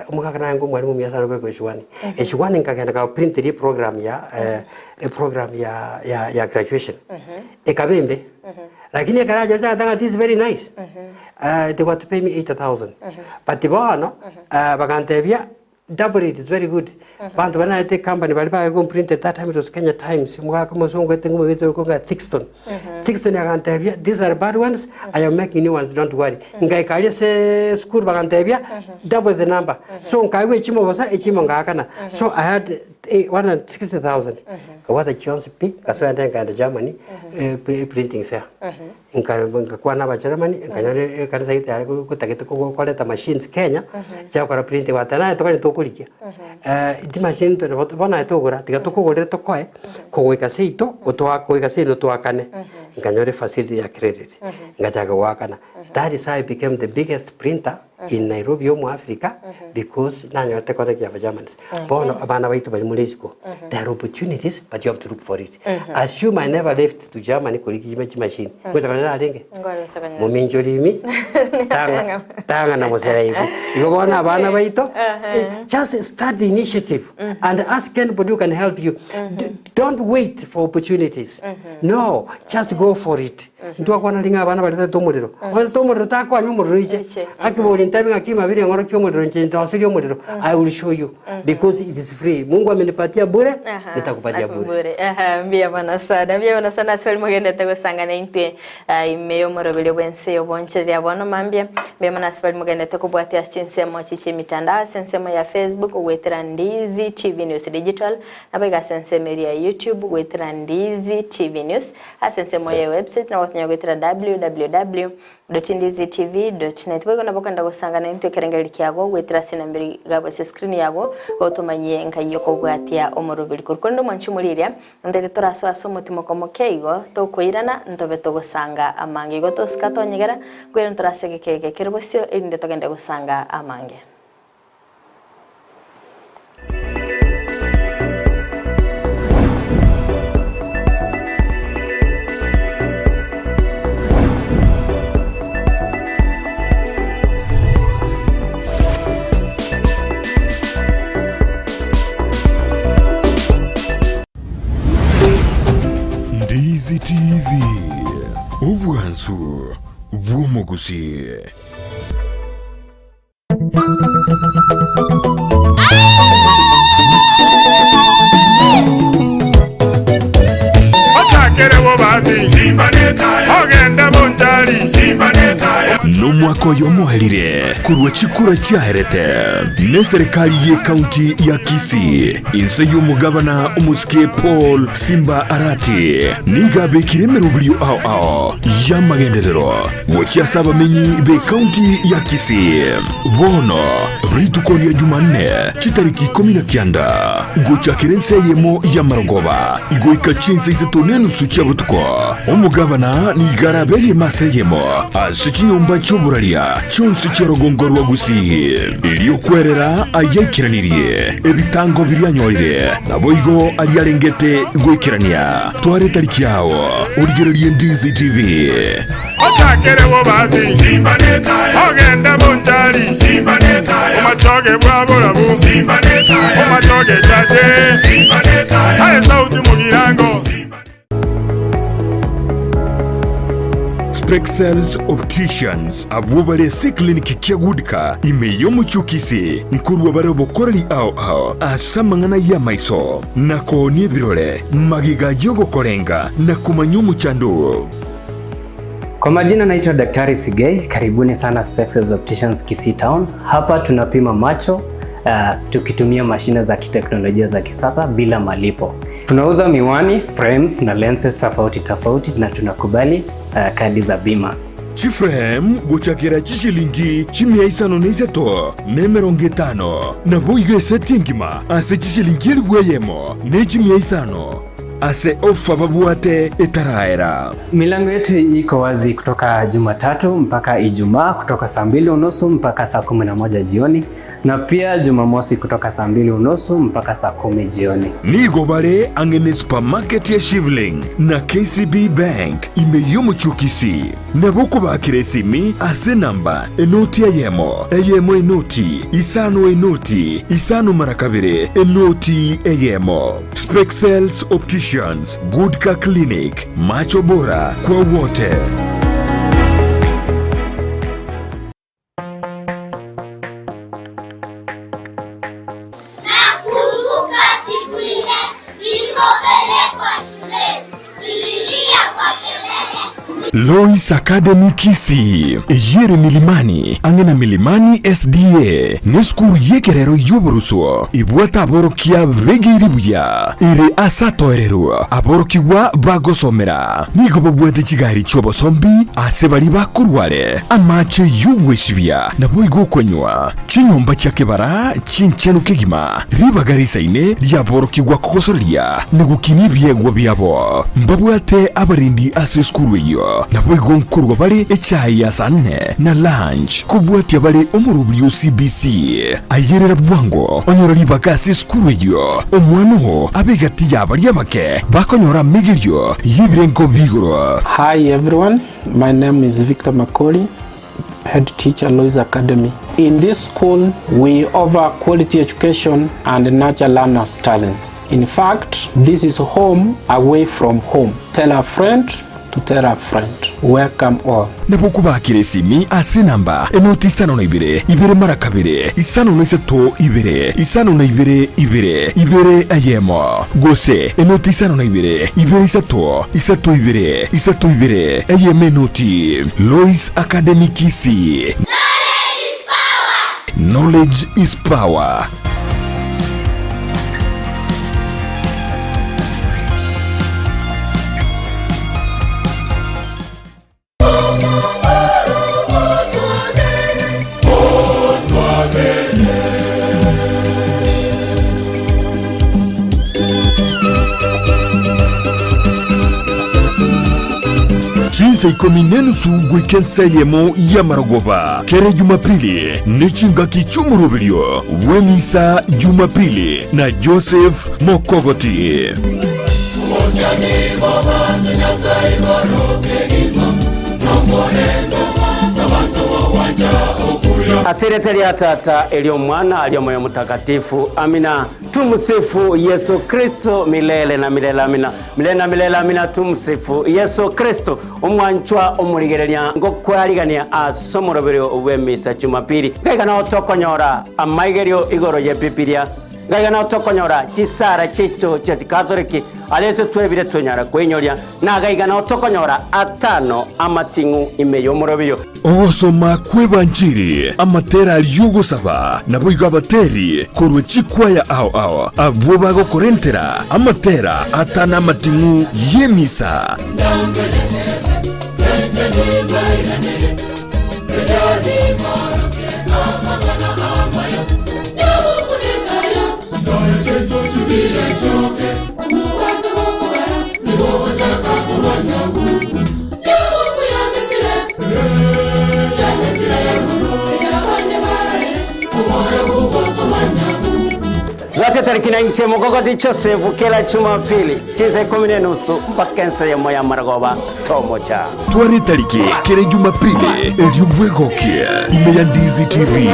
Umukakana yangu mwalimu miyasana kwa Eshwani. Eshwani nkakenda print the program ya graduation. Ekabembe. Lakini ekaraja that is very nice. They were to pay me 8,000. But the bono bagantebia double it is very good. Bantu when I take company, but I go print at that time it was Kenya Times. Thickston. Thickston, I can tell you, these are bad ones. I am making new ones, don't worry. Ngai kaya se school bagantebia, double the number. So ngai we chimo gosa echimonga kana. So I had 160,000. What a chance P. Kaso and then Germany printing fair. Nka kwa na ba Germany, nka kanisa ite ari kutakita ko kwaleta machines Kenya. Cha kwa print watana to ka kulikia iti machine to bona etogora tiga tukugorere tokoe kugwika seito utwa kuiga seino twakane nganyore facility ya credit ngajaga wakana. That is how I became the biggest printer in Nairobi omo Africa because nanyote kore ya Germans bono abana baitu bali mulisiko. There are opportunities but you have to look for it. Assume I never left to Germany kulikiji machine kweta kana alenge muminjolimi tanga na mosera hivi yobona abana baitu. Just start the initiative and ask anybody who can help you. Don't wait for opportunities. No, just go for it. Ndio kwa nalinga abana baleta tomuliro. Ona tomuliro takwa nyumuriro iche. Akiboli ntabinga kima vile ngoro kyomuliro nje ndasiri omuliro. I will show you because it is free. Mungu amenipatia bure, nitakupatia bure. Mbia bana sana swali mugende tegosanga na intwe imeyo morobele bwense oboncheri abono mambia. Mbia mana swali mugende tekobwatia chense mo chiche mitandao sense mo ya Facebook wetera Ndizi TV News Digital nabega sense media YouTube wetera Ndizi TV News asense mo ya website na watanya wetera www.ndizitv.net bego nabokanda gusanga na intwe kerengeri kyago wetera sinambiri gabo screen yago otumanye nkayo kogwatia omorobeli kurkondo mwanchi muliria ndete toraso asomotimo komo keigo tokoirana ndobe togosanga amange go toskato nyegera kwera ntorasege keke Kerubosio inde togende gusanga amange. Ndizi TV Ubwansu Gusii. N'umwaka yo muharire kurwa chikura cyaherete ne serikali ye county ya Kisii Ense y'umugabana umuske Paul Simba Arati ningabe kiremero buriyo ao yamagenderero wacyasaba menyi be county ya Kisii bono ritukori ya Jumanne chitariki 19 gocha kirense yemo ya Marogoba igoika chinse isetonenu sucyabutuko umugabana ni garabeli maseyemo asikinyumba cy'oburalia cyonse cyarogongorwa Gusii iliyo kwerera ayekiraniriye ebitango biryanyorire naboigo ali arengete gwekirania tware tariki yawo urigeriye Ndizi TV Okakere wo bazi Simbaneta ogenda bontali Simbaneta umatoge bwabura bu Simbaneta umatoge chaje Simbaneta hale sauti mugirango Spexels Opticians abubale clinic kyagudika imeyo muchukisi nkuru wabarabo korali ao asamangana ya maiso nako ni birole magiga yogo korenga na kumanyumu chandu. Kwa majina naitwa Daktari Sigei, karibuni sana Spexels Opticians Kisii Town. Hapa tunapima macho tukitumia mashine za kiteknolojia za kisasa bila malipo. Tunauza miwani, frames na lenses tofauti na tunakubali kadi za bima. Chiframe guchakira chishilingi chimia isano neiseto nemeronge tano na boiga setingima ase chishilingi elweyemo ne chimia isano ase ofa babuate etaraera. Milango yetu iko wazi kutoka Jumatatu mpaka Ijumaa kutoka saa 2:30 mpaka saa 11 jioni na pia Jumamosi kutoka saa 2:30 mpaka saa 10 jioni. Nigo bare angene supermarket ya Shivling na KCB Bank imeyomo chukisi na boko bakiresimi ase namba enoti eyemo enoti isano marakabire enoti eyemo. Spexels Opticians Good Car Clinic, macho bora kwa wote. Lois Academy Kisii yere milimani angena milimani SDA neskuru yekerero yoburuso ibwata aborokia begiribuya iri asatoerero aborokiwa bagosomera nigo babwete kigari chobo sombi asebali bakurware amache yuweshibya nabo igokonywa chinyomba cyakebara chinchenu kigima ribagarisa ine ryaborokiwa kokosoria nigukinibye byabo mbabwate abarindi aseskuru yo nabo igonkurwa bali echayi ya sanne na lunch kubwate bali omurubyo CBC ayerera bwango onyoro libakasi skuru yo omwano abegati yabali abake bakonyora migiryo yibrenko bigoro. Hi everyone, my name is Victor Makoli, head teacher Lois Academy. In this school, we offer quality education and nurture learners' talents. In fact, this is home away from home. Tell a friend to tell a friend. Welcome all. Nabukubakire simi ase namba enoti isano na ibere mara kabiri isano na iseto ibere ayemo gose enoti isano na ibere iseto ibere ayeme enoti. Lois Academy Kisii. Knowledge is power. Chinsa ikominenu sugwe kenseyemo ya Maragoba kere Jumapili nichinga kichumurubilio Wemisa Jumapili na Joseph Mokogoti. Asireteli ya tata elio mwana alio moyo mutakatifu. Amina. Tumusifu Yesu Kristo milele na milele. Amina. Milele na milele. Amina. Tumusifu Yesu Kristo. Umwanchwa umurigerelia ngokwarigania asomorobero Wemisa Jumapili. Gaiga na otokonyora amaigerio igoro ye Bibilia. Gaiga na otokonyora chisara chicho cha Katoliki. Alese twebire twonyara kwenyoria na gaiga na otokonyora atano amatingu imeyo morobiro. Ogosoma kwebanjiri amatera yugosaba naboiga bateri korwe chikwaya ao abo bagokorentera amatera atana amatingu yemisa. Wate tarikina inche Mokogoti Josefu kela Jumapili chise 10:30 mpaka Ense ya moya Maragoba tomocha. Twari tariki kere Jumapili eliubwegokie ime ya Ndizi TV.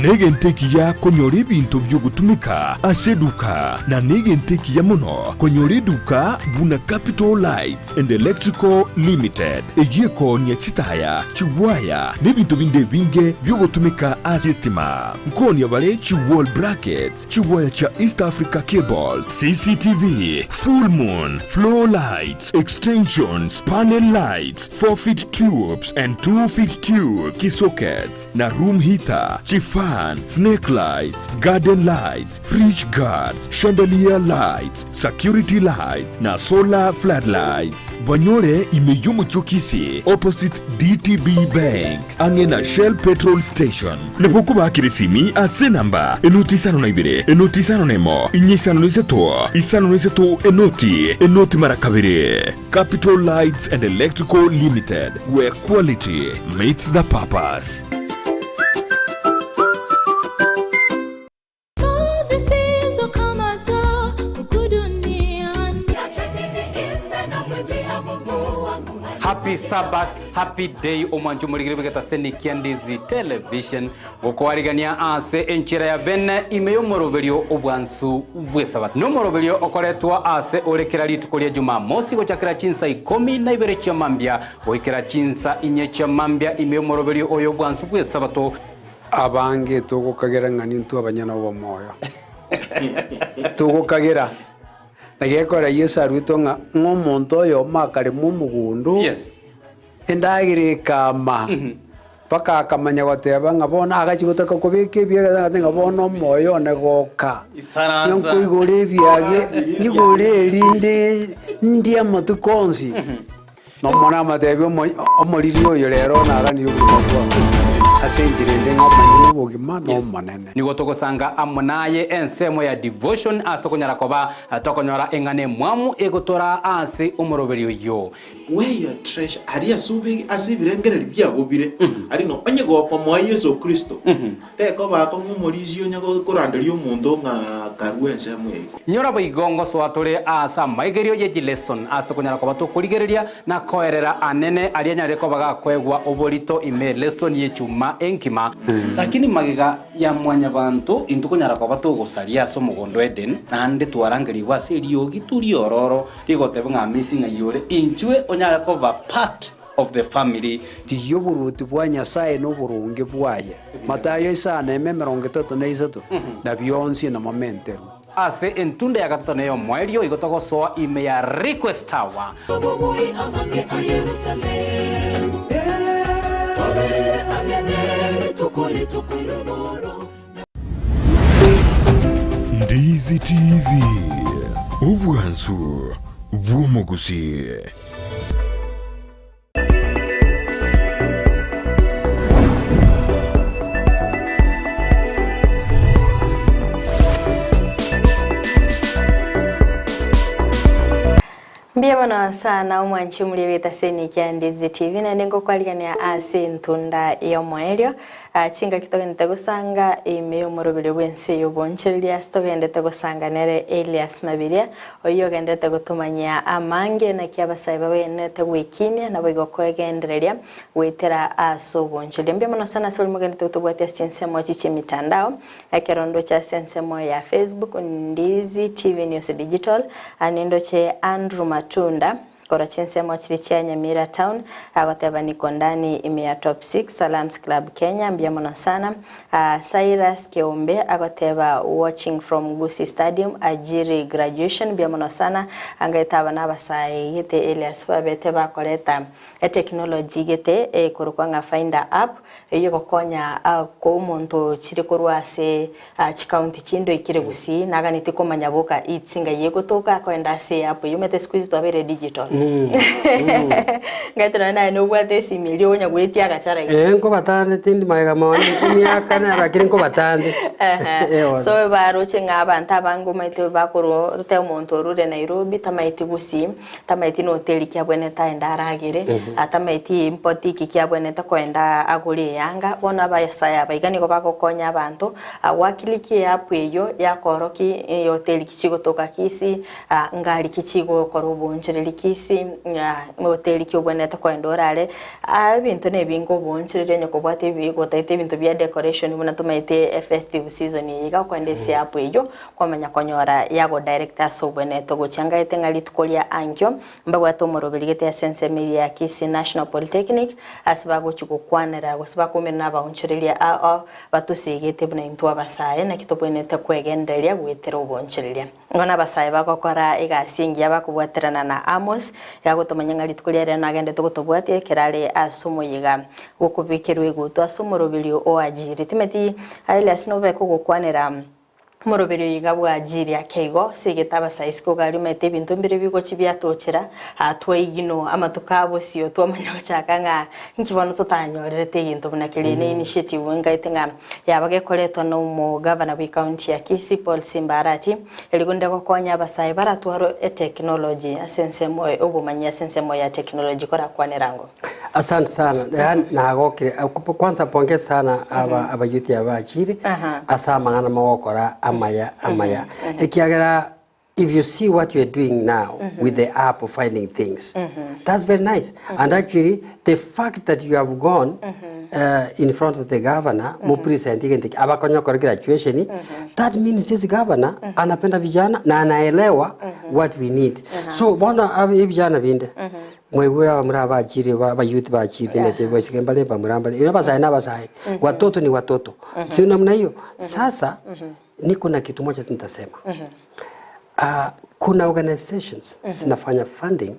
Negenteki ya konyori bintu byugutumika aseduka na negenteki ya mono konyori duka buna Capital Lights and Electrical Limited ejeko nya chitaya chiwaya nebintu binde binge byugutumika asistima nkoni yabale chiwall brackets chiwaya cha East Africa Cable CCTV full moon floor lights extensions panel lights 4-feet tubes and 2-feet tube key sockets na room heater chifa snake lights, garden lights, fridge guards, chandelier lights, security lights, na solar floodlights. Banyore imeyumu chokisi opposite DTB Bank, angena Shell Petrol Station. Nepokuba kirisimi ase namba enotisano na ibire, enotisano nemo, inyisano niseto, enoti marakabire. Capital Lights and Electrical Limited, where quality meets the purpose. happy Sabbath, happy day omwanju muligire bigeta senikia Ndizi television gukwarigania ase enchira ya bene imeyo moroberio obwansu bwe Sabbath no moroberio okoretwa ase orekera litukolia Jumamosi gochakira chinsa 12 cha mambia goikera chinsa 4 cha mambia imeyo moroberio oyo bwansu bwe Sabbath abange tugukagera ngani ntu abanyana bo moyo tugukagera nagekora Yesu arwito nga ngomuntu oyo makare mu mugundu yes endagire kama paka akamanya goteba nga bona agachigotaka kubike bya nga bona moyo nagoka yonko igore byage igore linde ndia matukonzi no mona matebe omoriri oyo rero naganire kubakwa asengirende ng'amanyi ubugima no manene nigo togosanga amunaye ensemo ya devotion astokonyara koba atokonyora engane mwamu egotora ase omoroberio yo where your treasure ari asubi asibirengereri byagobire ari no onye goko mwa Yesu Kristo teko bako ng'umolizio nyago koranderio omundu nga karuense mwego nyora boigongo swatore asa maigerio ye lesson astokonyara koba tokurigereria na koerera anene ari anyare kobaga kwegwa oborito ime lesson ye chuma enkima lakini magiga ya mwanya bantu intukonyara kwa bato gosaria so mugondo Eden nande twarangeri wase riogi turi ororo rigotebe nga missing ayore inchwe onyara ko ba part of the family tiyo buruti bwa Nyasaye no burunge bwaye Matayo 5:33 na byonsi na momentero ase entunda ya gatatu nayo mwerio igotogo soa ime ya request tower Ndizi TV obwansu bw'omugusi. Mbiyamana sana omwanchi muli beta senikia Ndizi TV na nengo kwaligania ase ntunda ya mwaelio chinga kitogende gusanga imeyo morobele bwense yo bonchelia stogende gusanga nere Elias Mabiria oyo gende gutumanya amange na kiabasaiba bene tegwikinia na boigo kwegendereria wetera aso bonchelia mbiyamana sana solimo gende tubwate sensemo chichi mitandao ekerondo cha sensemo ya Facebook Ndizi TV News Digital anendo che Andrew Matunda kora chensemo chirichia Nyamira Town agoteba niko ndani imea top 6 Salams Club Kenya mbiyamona sana Cyrus Keombe agoteba watching from Gusii Stadium ajiri graduation mbiyamona sana angaitaba nabasai gite Elias babete bakoleta technology gite kurukwanga Finder app iyo gokonya ko umuntu chiri kurwase chikaunti chindo ikire Gusii naganite komanya boka itsinga yegotoka kwenda se app yumete squeeze to abere digital ngaitana na no gwate simili onya gwetia gachara ngo batande tindi maiga mawani imyaka na rakiri ngo batande so baroche ng'abantu abangu maite bakoro rute omuntu rure Nairobi tamaiti Gusii tamaiti no hoteli kyabwene taenda aragire atamaiti import iki kyabwene takwenda aguri yanga bona bayasaya baigani go bakokonya abantu wakiliki app eyo yakoroki hoteli kichigotoka Kisii ngali kichigo Korwa nchireli Kisii hoteli kyobwene takwenda orare bintu nebingo bonchirele nyoko bwate bigo taite bintu bya decoration buna tumaite festive season yiga kwendese app eyo kwamanya konyora yago director sobwene togochanga etengali tukolia ankyo mbagwa tomorobeligete ya sense ya Kisii National Polytechnic asibago chukukwanera gosiba kumena baunchirelia batusigete buna intu abasaye na kitobwene takwegendelia gwetera ubonchirelia ngona basaye bakokora igasingia bakubwaterana na Amos yagotomanya litukolia rena agende togotobwate kerale asumo yiga gukubikirwe guto asumorobilio o ajiri timeti Elias no beko gukwanera moroberio yiga bwa ajiri akeigo sigitaba saisko gari mete bintu mbere bigo chibyatokera atwa igino amatukabo sio twamanya bachaka nga nkibono tutanyorete yintu bunakeli ne initiative ngaitenga yabage koletwa no mu governor wa county ya Kisii Paul Simbarati eligonde kokonya basaye baratwaro technology asensemo obumanya asensemo ya technology kora kwanerango. Asante sana na gokire kwanza pongeza sana abayuti abachiri asama ngana magokora amaya ekiagera if you see what you're doing now with the app of finding things, that's very nice. And actually, the fact that you have gone in front of the governor, presenting graduation, that means this governor anapenda vijana na anaelewa what we need. So bona vijana vinde mwegura mraba ajiri wa youth ba ajiri nete voice kembale ba mramba ina basai na basai watoto ni watoto sio namna hiyo. Sasa niko na kitu moja nitasema. Kuna organizations zinafanya funding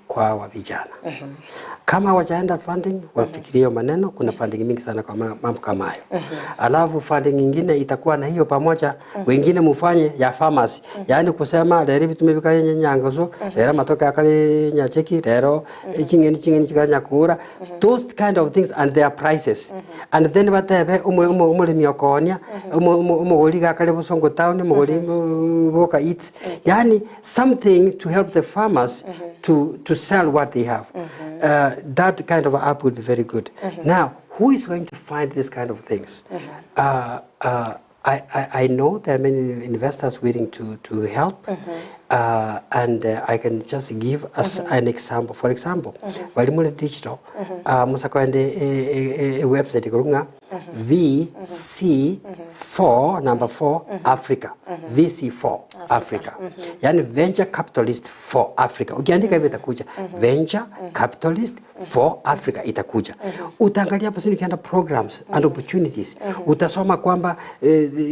kwa wa vijana. Kama wajaenda funding wafikirie maneno, kuna funding mingi sana kwa mambo kama hayo. Alafu funding nyingine itakuwa na hiyo pamoja, wengine mufanye ya pharmacy. Yaani kusema leo vitu mebikale nyangozo, leo matoka kale nyacheki, leo chingeni chikara nyakura. Those kind of things and their prices. And then batebe umuli miokonia, umugoli kale busongo town, umugoli Okaeats. Yaani something to help the farmers to sell what they have. That kind of app would be very good. Now, who is going to find this kind of things? I know there are many investors willing to help, and I can just give us an example. For example, Walimule Digital, musakwende a website kurunga VC4 number 4 Africa, VC4 Africa, yani Venture Capitalist for Africa. Ukiandika hivyo itakuja Venture Capitalist for Africa itakuja. Utaangalia hapo sini kianda programs and opportunities. Utasoma kwamba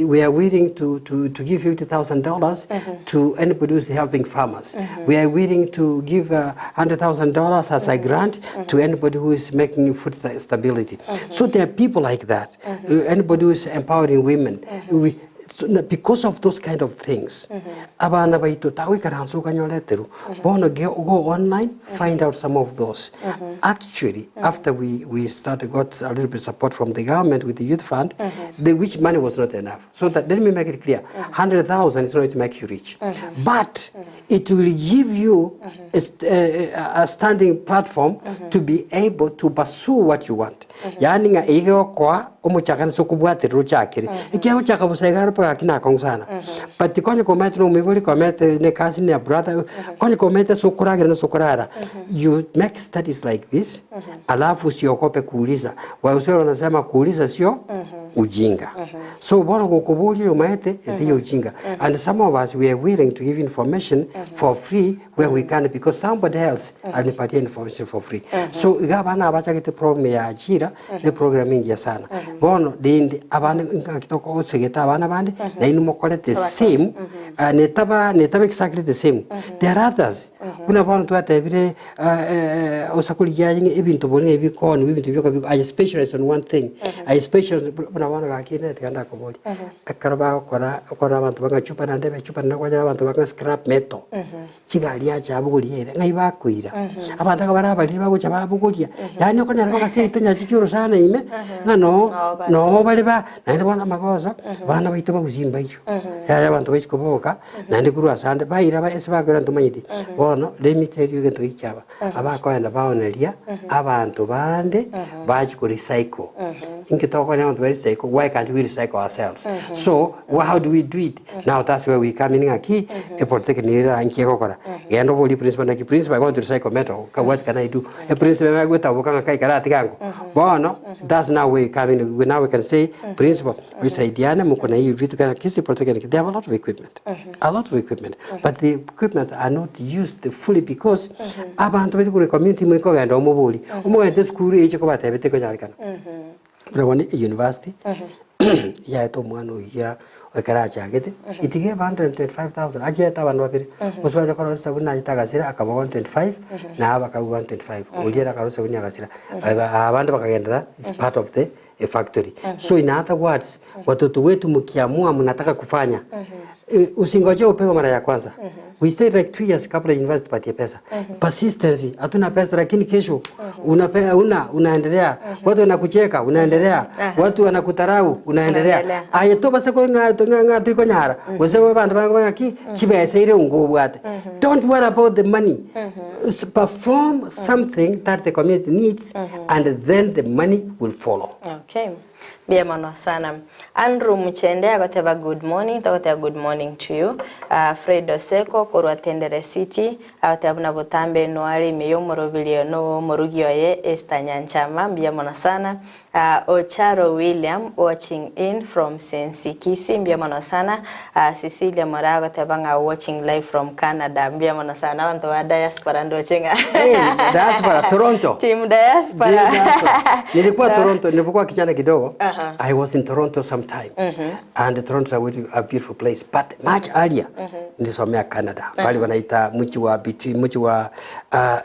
we are willing to give $50,000 to anybody who's helping farmers. We are willing to give $100,000 as a grant to anybody who is making food stability. So there are people like that. Anybody who is empowering women. Because of those kind of things, abana baito tawi karanso kanyoleteru bono go online, find out some of those. Actually, after we got a little bit of support from the government with the youth fund, which money was not enough. So that, let me make it clear, 100,000 is not to make you rich, but it will give you a standing platform to be able to pursue what you want. Yani nga ego kwa umuchakana sokubwate ruchakiri ikiao chakabusegara pa kina kongsana but konye komete no mibuli komete ne kasi ne brother konye komete sokuragira na sokurara. You make studies like this, alafu siokope kuuliza wausero wanasema kuuliza sio ujinga. So bono kukubuli umaete eti ujinga. And some of us, we are willing to give information for free where we can, because somebody else anipatia information for free. So igabana abacha kite problem ya ajira ne programming ya sana. Bono dindi abana kitoko osegeta abana bandi na inu mokole the same netaba exactly the same. There are others. Kuna bono tuata vile osakuli yingi ebintu bone ebikoni ebintu byo I specialize on one thing. I specialize na wana gakine tikanda koboli akaraba kora abantu bagachupa na ndebe chupa na kwanya abantu baga scrap metal chigali ya chabuguliyere ngai bakwira abantu akabarabali bagucha babugulia yani okona ranga sito nya chikiro sana ime no bali ba nandi bona magoza bana baito baguzimba iyo ya abantu baisikoboka nandi kurwa sande baira ba esibagura ntumanyidi bono let me tell you gento icyaba abakwenda baonelia abantu bande bachi ko recycle inkitoko na abantu recycle. Why can't we recycle ourselves? So how do we do it? Now that's where we come in aquí e protect nira anki kokora gendo boli principle na ki principle I want to recycle metal. What can I do? A principle I go ta bukanga kai karati kango bono that's now we come in. Now we can say principle which idiana muko na hivi vitu kana Kisii protect. They have a lot of equipment, but the equipment are not used fully because abantu betu community mu ko gendo mubuli umugende school eche ko batebete ko nyarikana Brewani University, ya ito mwano ya wakaracha agete. It gave 125,000. Ajeta wanwapiri. Muswaja karo sabuni na ita gasira akaba 125 na haba kabu 125. Uliera karo sabuni ya gasira. Abanda bakagendera. It's part of the factory. So in other words, watoto wetu mkiamua mnataka kufanya. Usingoje upewe mara ya kwanza. We stayed like 2 years kabla university tupatie pesa. Persistence, hatuna pesa lakini kesho unaendelea. Watu wanakucheka, unaendelea. Watu wanakutarau, unaendelea. Ayeto basa ko nga tuko nyara. Wewe bantu bangaki chibeseire ngobwate. Don't worry about the money. Perform something that the community needs and then the money will follow. Okay. Bia mano sana. Andrew Mchende agoteva good morning. Tagoteva good morning. morning to you. Fridah Seko, Korwa Tendere City, Autabna Botambe, Noari, Meyo Morovilio, no Morugioye, Esta Nyanchama, Biamona sana. Ocharo William, watching in from Ense, Kisii, Biamona sana. Cecilia Morago, Tabanga, watching live from Canada, Biamona sana. Want to diaspora ndo chenga. Hey, diaspora, Toronto. Team diaspora. Nilikuwa Toronto, nilipokuwa kijana kidogo. I was in Toronto sometime. And Toronto is a beautiful place. But much earlier, nilisomea Canada. Pale wanaita mji wa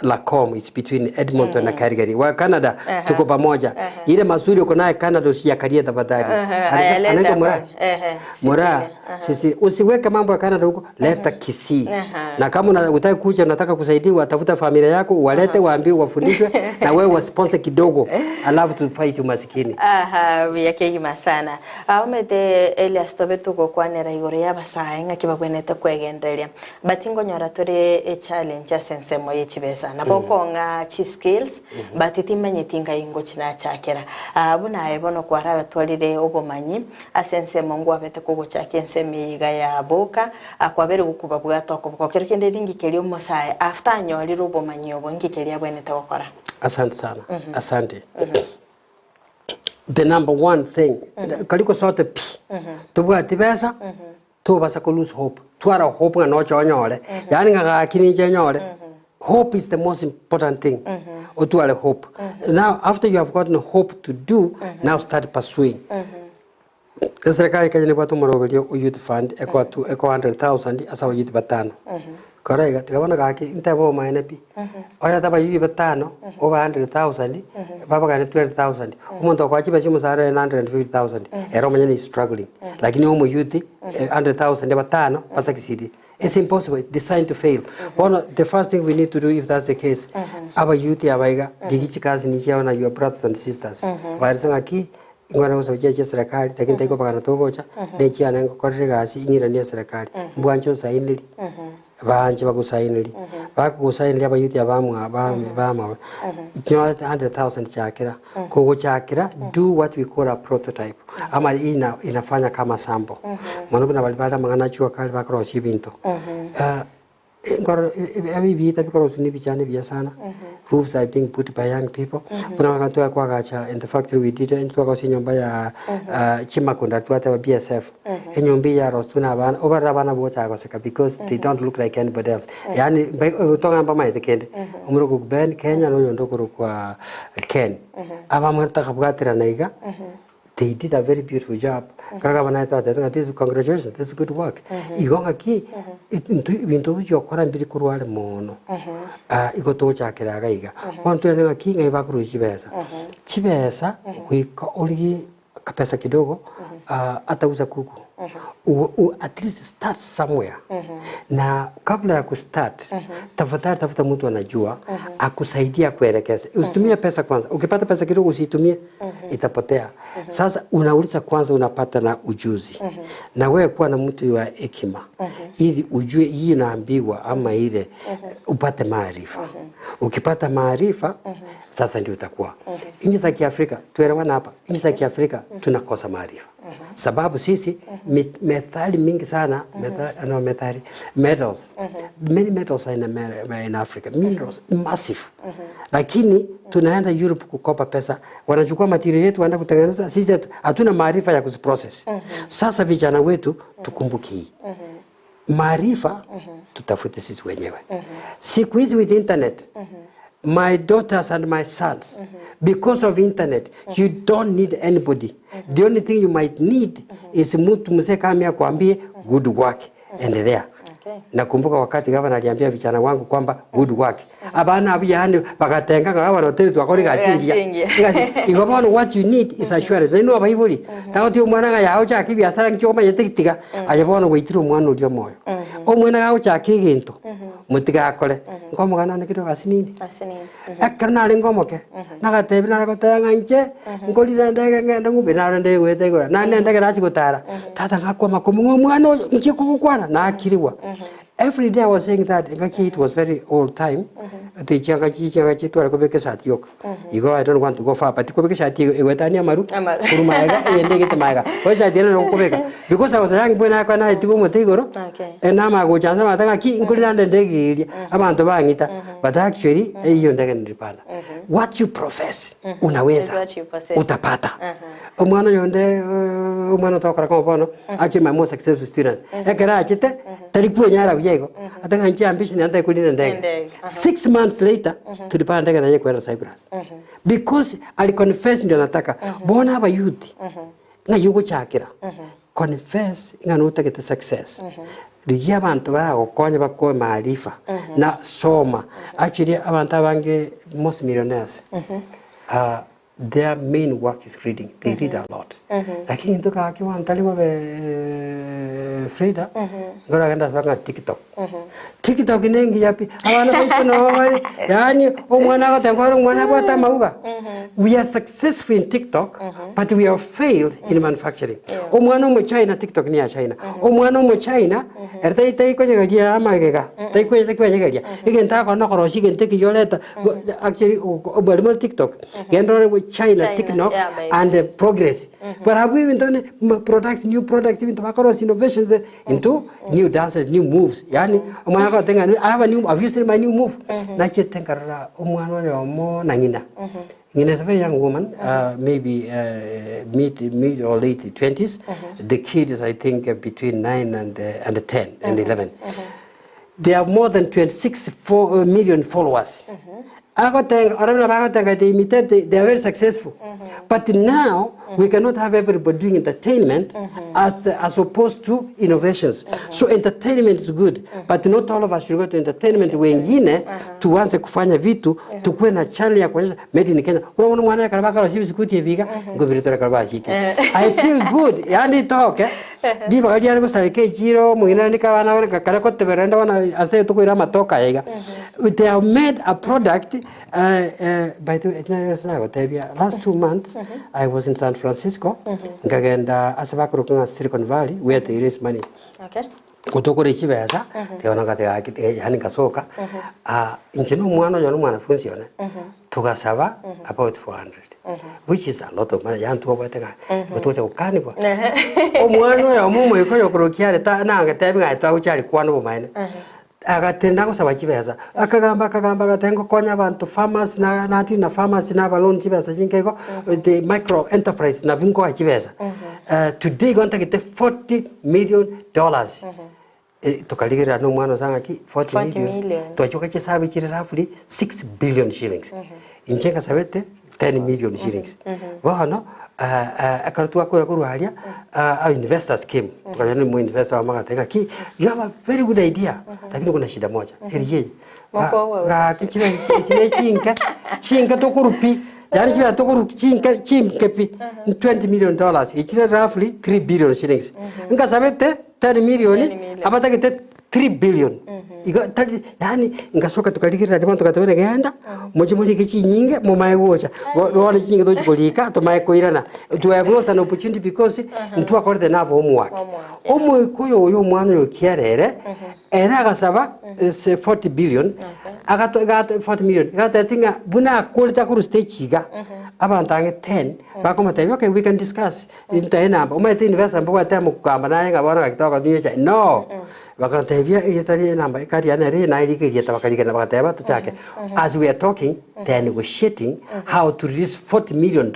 Lacombe, it's between Edmonton na Calgary. Wa Canada tuko pamoja. Ile mazuri uko naye Canada usiyakalie tafadhali. Anaitwa Mura. Sisi usiweke mambo ya Canada huko, leta Kisii. Na kama unataka kuja unataka kusaidiwa, tafuta familia yako, uwalete waambie wafundishwe na wewe wasponsor kidogo. Alafu tu fight umasikini. Yake masana. Aumete Elias tobetu ko kwanera igore ya basaenga kibagwenete kwegenderia. Batingo nyora tore challenge ya Ense moye chibesa. Nabokonga chi skills batitimenyetinga ingo china chakera. Buna ebono kwara twalire obomanyi Ense mongo abete kugo chake Ense miga ya boka akwabere gukuba bwatoko bukokere ringi keri omosae after anyolire obomanyi obongi keri abwenete gukora. Asante sana. Asante. The number one thing, kaliko sote pi, tubuga tibesa, tubasa ko lose hope. Tuara hope nga nocho nyole, yani nga kini nyole. Hope is the most important thing. Otuale hope. Now, after you have gotten hope to do, now start pursuing. Serikali kaje ni watu morogelio youth fund eko 100,000 asa youth batano. Correct. Tikabona kaki intabo maenepi. Oya taba youth batano over 100,000 baba kana 20,000. Umuntu kwa chiba chimu sare 150,000. Ero manyani is struggling. Lakini umu youth 100,000 batano pasa kisidi. It's impossible. It's designed to fail. The first thing we need to do, if that's the case, our youth abaiga digichi kazi ni chiao na your brothers and sisters. Varisanga ki ngwana usawiche serikali lakini taiko pakana togocha nechi anengo korega ingira ni serikali mbwancho sainili banje bagusainili bakugusainili abayuti abamwa bama 100,000 chakira kogo chakira do what we call a prototype ama inafanya kama sample mwana bana balibala mangana chua kali bakroshi binto every bit because ni bichane biasana roofs are being put by young people kuna kanto ya kwa gacha in the factory we did into kwa nyumba ya chimakunda tuata BSF nyumba ya rostuna bana over bana bocha kwa seka because they don't look like anybody else yani tonga mba mai tekende umuro ku ben Kenya no yondo kwa Ken aba mwerta kabgatira naiga they did a very beautiful job. This congratulations, this is good work. Igonga ki into your Koran bili kurwale mono. Iko to chakira gaiga. Wantu nenga ki ngai bakuru chibesa. Chibesa wiko oli kapesa kidogo atauza kuku. At least start somewhere. Na kabla ya kustart, tafuta mtu anajua akusaidia kuelekeza. Usitumie pesa kwanza. Ukipata pesa kidogo usitumie itapotea. Sasa unauliza kwanza unapata na ujuzi. Na wewe kuwa na mtu wa hekima. Ili ujue hii unaambiwa ama ile upate maarifa. Ukipata maarifa sasa ndio utakuwa. Nchi za Kiafrika tuelewana hapa. Nchi za Kiafrika tunakosa maarifa. Sababu sisi methali mingi sana metals many metals in Africa minerals massive lakini tunaenda Europe kukopa pesa wanachukua material yetu waenda kutengeneza sisi hatuna maarifa ya kuziprocess sasa vijana wetu tukumbuke hii maarifa tutafute sisi wenyewe siku hizi with internet my daughters and my sons because of internet you don't need anybody the only thing you might need is mtu mzee kama akwambie good work endelea nakumbuka wakati gavana aliambia vijana wangu kwamba good work abana abiyane bagatenga ngaba rote twakori gashingia igobona what you need is assurance nino abayibuli tagoti umwana ga yaho cha kibiasara nkioma yetikitiga ayabona gwitira umwana uri moyo omwana ga cha kiginto mutiga akole ngomugana ne kido gasinini akarna ngomoke nagatebi naragotenga inche ngolira ndege ngenda ngubina ndege wetego na ndege rachi gutara tata ngakoma kumwe mwana nkikugukwana nakiriwa Every day I was saying that it was very old time. The changachi to go because at yok. You go, I don't want to go far, but go because at Iwetania Maru, Kurumaga, and they get the Maga. I didn't know because I was a young boy, I can do Motegoro, and now I go Janaki, including the Degi, about the Bangita, but actually, you never what you profess, Unaweza, Utapata. Umano yonde, Umano Tokarakono, actually my most successful student. Ekarachete, Tariku Yara Viego. I think I'm ambition and I couldn't 6 months later to the Pandega and Yaquera Cyprus. Because I confess in the attacker, born have a youth. Now you go chakira. Confess in an get the success. The Yabantua or Konjabako Marifa, na Soma. Actually, Avantavange, most millionaires. Their main work is reading. They read a lot. Lakini ntoka akiwa mtalimu Fridah, ngora ganda banga TikTok. TikTok nengi yapi? Awana kuitana wali. Yani omwana ko tangoro mwana ko tamauga. We are successful in TikTok, but we have failed in manufacturing. Omwana mo China TikTok ni ya China. Omwana mo China ertai ko nyaga amagega. Tai ko nyaga. Igenta ko no koroshi gente ki yoleta actually obalmo TikTok. Gendo China, TikTok, and progress. But have we even done products, new products, even across innovations into new dances, new moves? Yani, I have a new, have you seen my new move? Nache tenkara umwana mo nangina. Nina is a very young woman, maybe mid or late 20s. The kid is, I think, between 9 and 10 and 11. They have more than 26 million followers. They are very successful. But now, we cannot have everybody doing entertainment as opposed to innovations. So entertainment is good, but not all of us should go to entertainment. Wengine, tuanze kufanya vitu, tukuwe na channel ya kuonyesha made in Kenya. I feel good. Yani talk, Di bagadi algo sareke jiro, muina ni kawana wana kakara kote berenda wana ase tuko irama toka yega. They have made a product. By the way, last 2 months, I was in San Francisco. Ngagenda asabakuru Silicon Valley, where they raise money. Okay. Kutokore chibesa, te wana kate yani kasoka. Inchino mwana yonu mwana funzi yone. Tukasaba about 400. Which is a lot of money. Yan tuwa batega. Kutoka ukani kwa. Omwana ya mumu yuko kurukiare ta na ngatebi ngata uchari kwano bomaine. Agatenda ko sabachibeza akagamba gatengo konya abantu farmers na farmers na balon chibeza chinkego the micro enterprise na vinko achibeza today going to get $40 million tukaligira no mwana sanga ki 40 million to achoka chisabi chiri roughly 6 billion shillings inchenga sabete 10 million shillings wano akartua kura halia our investors came tukajana mu investor magateka ki you have a very good idea lakini kuna shida moja heriye ga kichine chinka tokurupi yani chiba tokuru chinkepi $20 million ichine roughly 3 billion shillings nga sabete 10 million apata kete 3 billion yani ngasoka tukalikira ndimo tukatone genda mujimuli kichi nyinge mu mayegocha wone chinge to chikolika to mayekoirana to have lost an opportunity because ntu akorde na homework omuikoyo uyo mwana yo kiarere era gasaba 40 billion agato 40 million gata tinga buna kulita kuru stage ga abantange 10 bakoma tayo okay we can discuss into number umayete investor mbo atamu kugamba naye ngabona kakitoka dunyo no bakantebia itali namba ikari anere na irikiri tabakali kana bakateba to chake as we are talking they are negotiating how to raise $40 million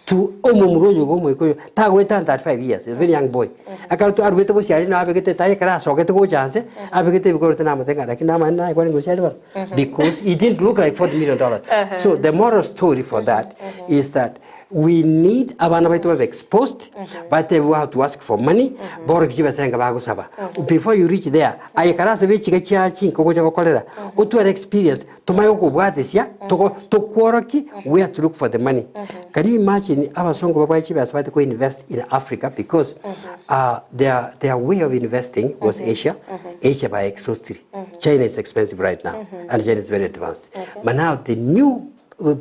to omumuroyo gomo ikoyo tagweta 35 years a very young boy akartu arwete bo siari na abegete taye kara sokete go chance abegete bikorte na matenga lakini na na kwani go siari because it didn't look like $40 million so the moral story for that is that we need abana baitu to have exposed but they have to ask for money bora kijiba senga bago saba before you reach there ayekara se bichi cha chinko go cha kolera utu experience tumayo ko bwatesia to kworoki we have to look for the money can you imagine abasongo baba chiba sabate ko invest in Africa because their way of investing was Asia by exhaustive China is expensive right now and China is very advanced but now the new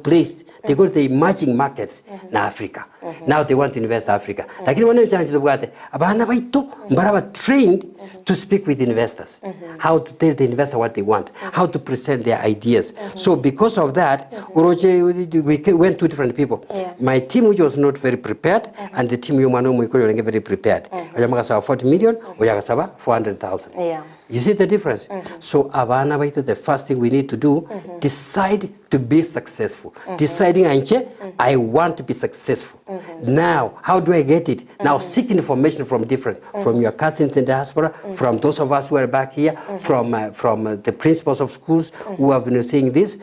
place they go to the emerging markets in Africa Now they want to invest Africa. Lakini wana challenge tubwate abana baitu mbaraba trained to speak with investors. How to tell the investor what they want, how to present their ideas. So because of that, we went to different people. My team, which was not very prepared, and the team you manu very prepared. Oyamaka sawa 40 million, oyaka sawa 400,000. You see the difference? So abana baitu, the first thing we need to do, decide to be successful. Deciding I want to be successful. Now, how do I get it? Now seek information from from your cousins in the diaspora, from those of us who are back here, from the principals of schools who have been saying this.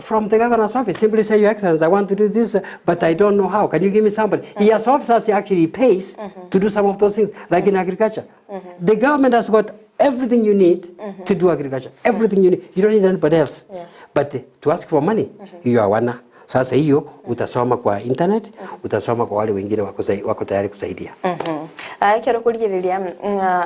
From the governor's office, simply say, Your Excellency, I want to do this, but I don't know how. Can you give me somebody? He has officers he actually pays to do some of those things, like in agriculture. The government has got everything you need to do agriculture. Everything you need. You don't need anybody else. But to ask for money, you are wana. Sasa hiyo utasoma kwa internet, utasoma kwa wale wengine wako tayari kusaidia. Kero kuligiriria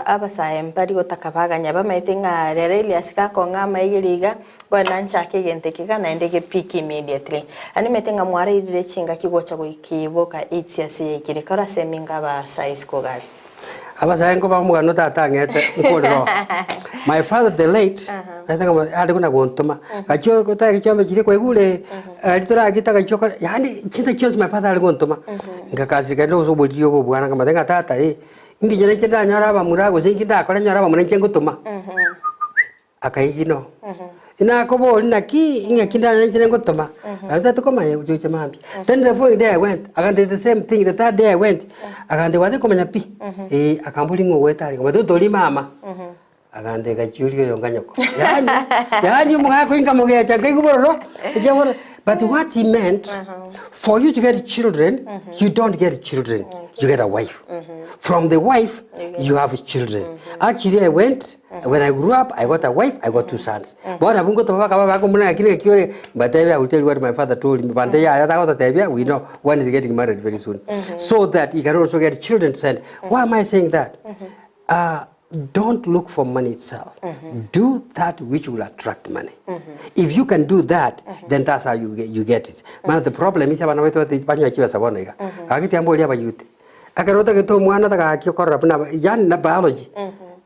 abasaye mpari gotakabaganya bamaitinga rere Elias ka konga maigiriga gwana nchake gentekika na ndege peak immediately. Ani metinga mwara irire chinga kigocha goikiboka Okaeats yekire kara seminga ba size kogari. Abasaye ngo bamugano tatangete ukolero. My father the late ali kuna gontoma kacho kota kichombe chiri kwa igule alitora akita kachoka yani chinta chose my father ali gontoma ngakazika ndo so bolio bo bwana kama tenga tata ndi jene chenda nyara ba murago sinkinda akora nyara ba munenche ngotoma akaigino ina kobo na ki inga kinda nyene ngotoma ata tukoma ye ujoche mambi. Then the following day I went akande the same thing. The third day I went akande wate komanya pi akambuli ngoweta ali kama doli mama agande gachuri yonganyoko yani mwako inga mogea changa iguboro ijaboro. But what he meant, for you to get children, you don't get children, you get a wife. From the wife, you have children. Actually, I went, when I grew up, I got a wife, I got 2 sons. But I will tell you what my father told me. We know one is getting married very soon. So that he can also get children. Why am I saying that? Don't look for money itself. Do that which will attract money. If you can do that, then that's how you get it. Man, the problem is about the Panya Savonega. I get Ambolia by youth. I can get to one other yan biology.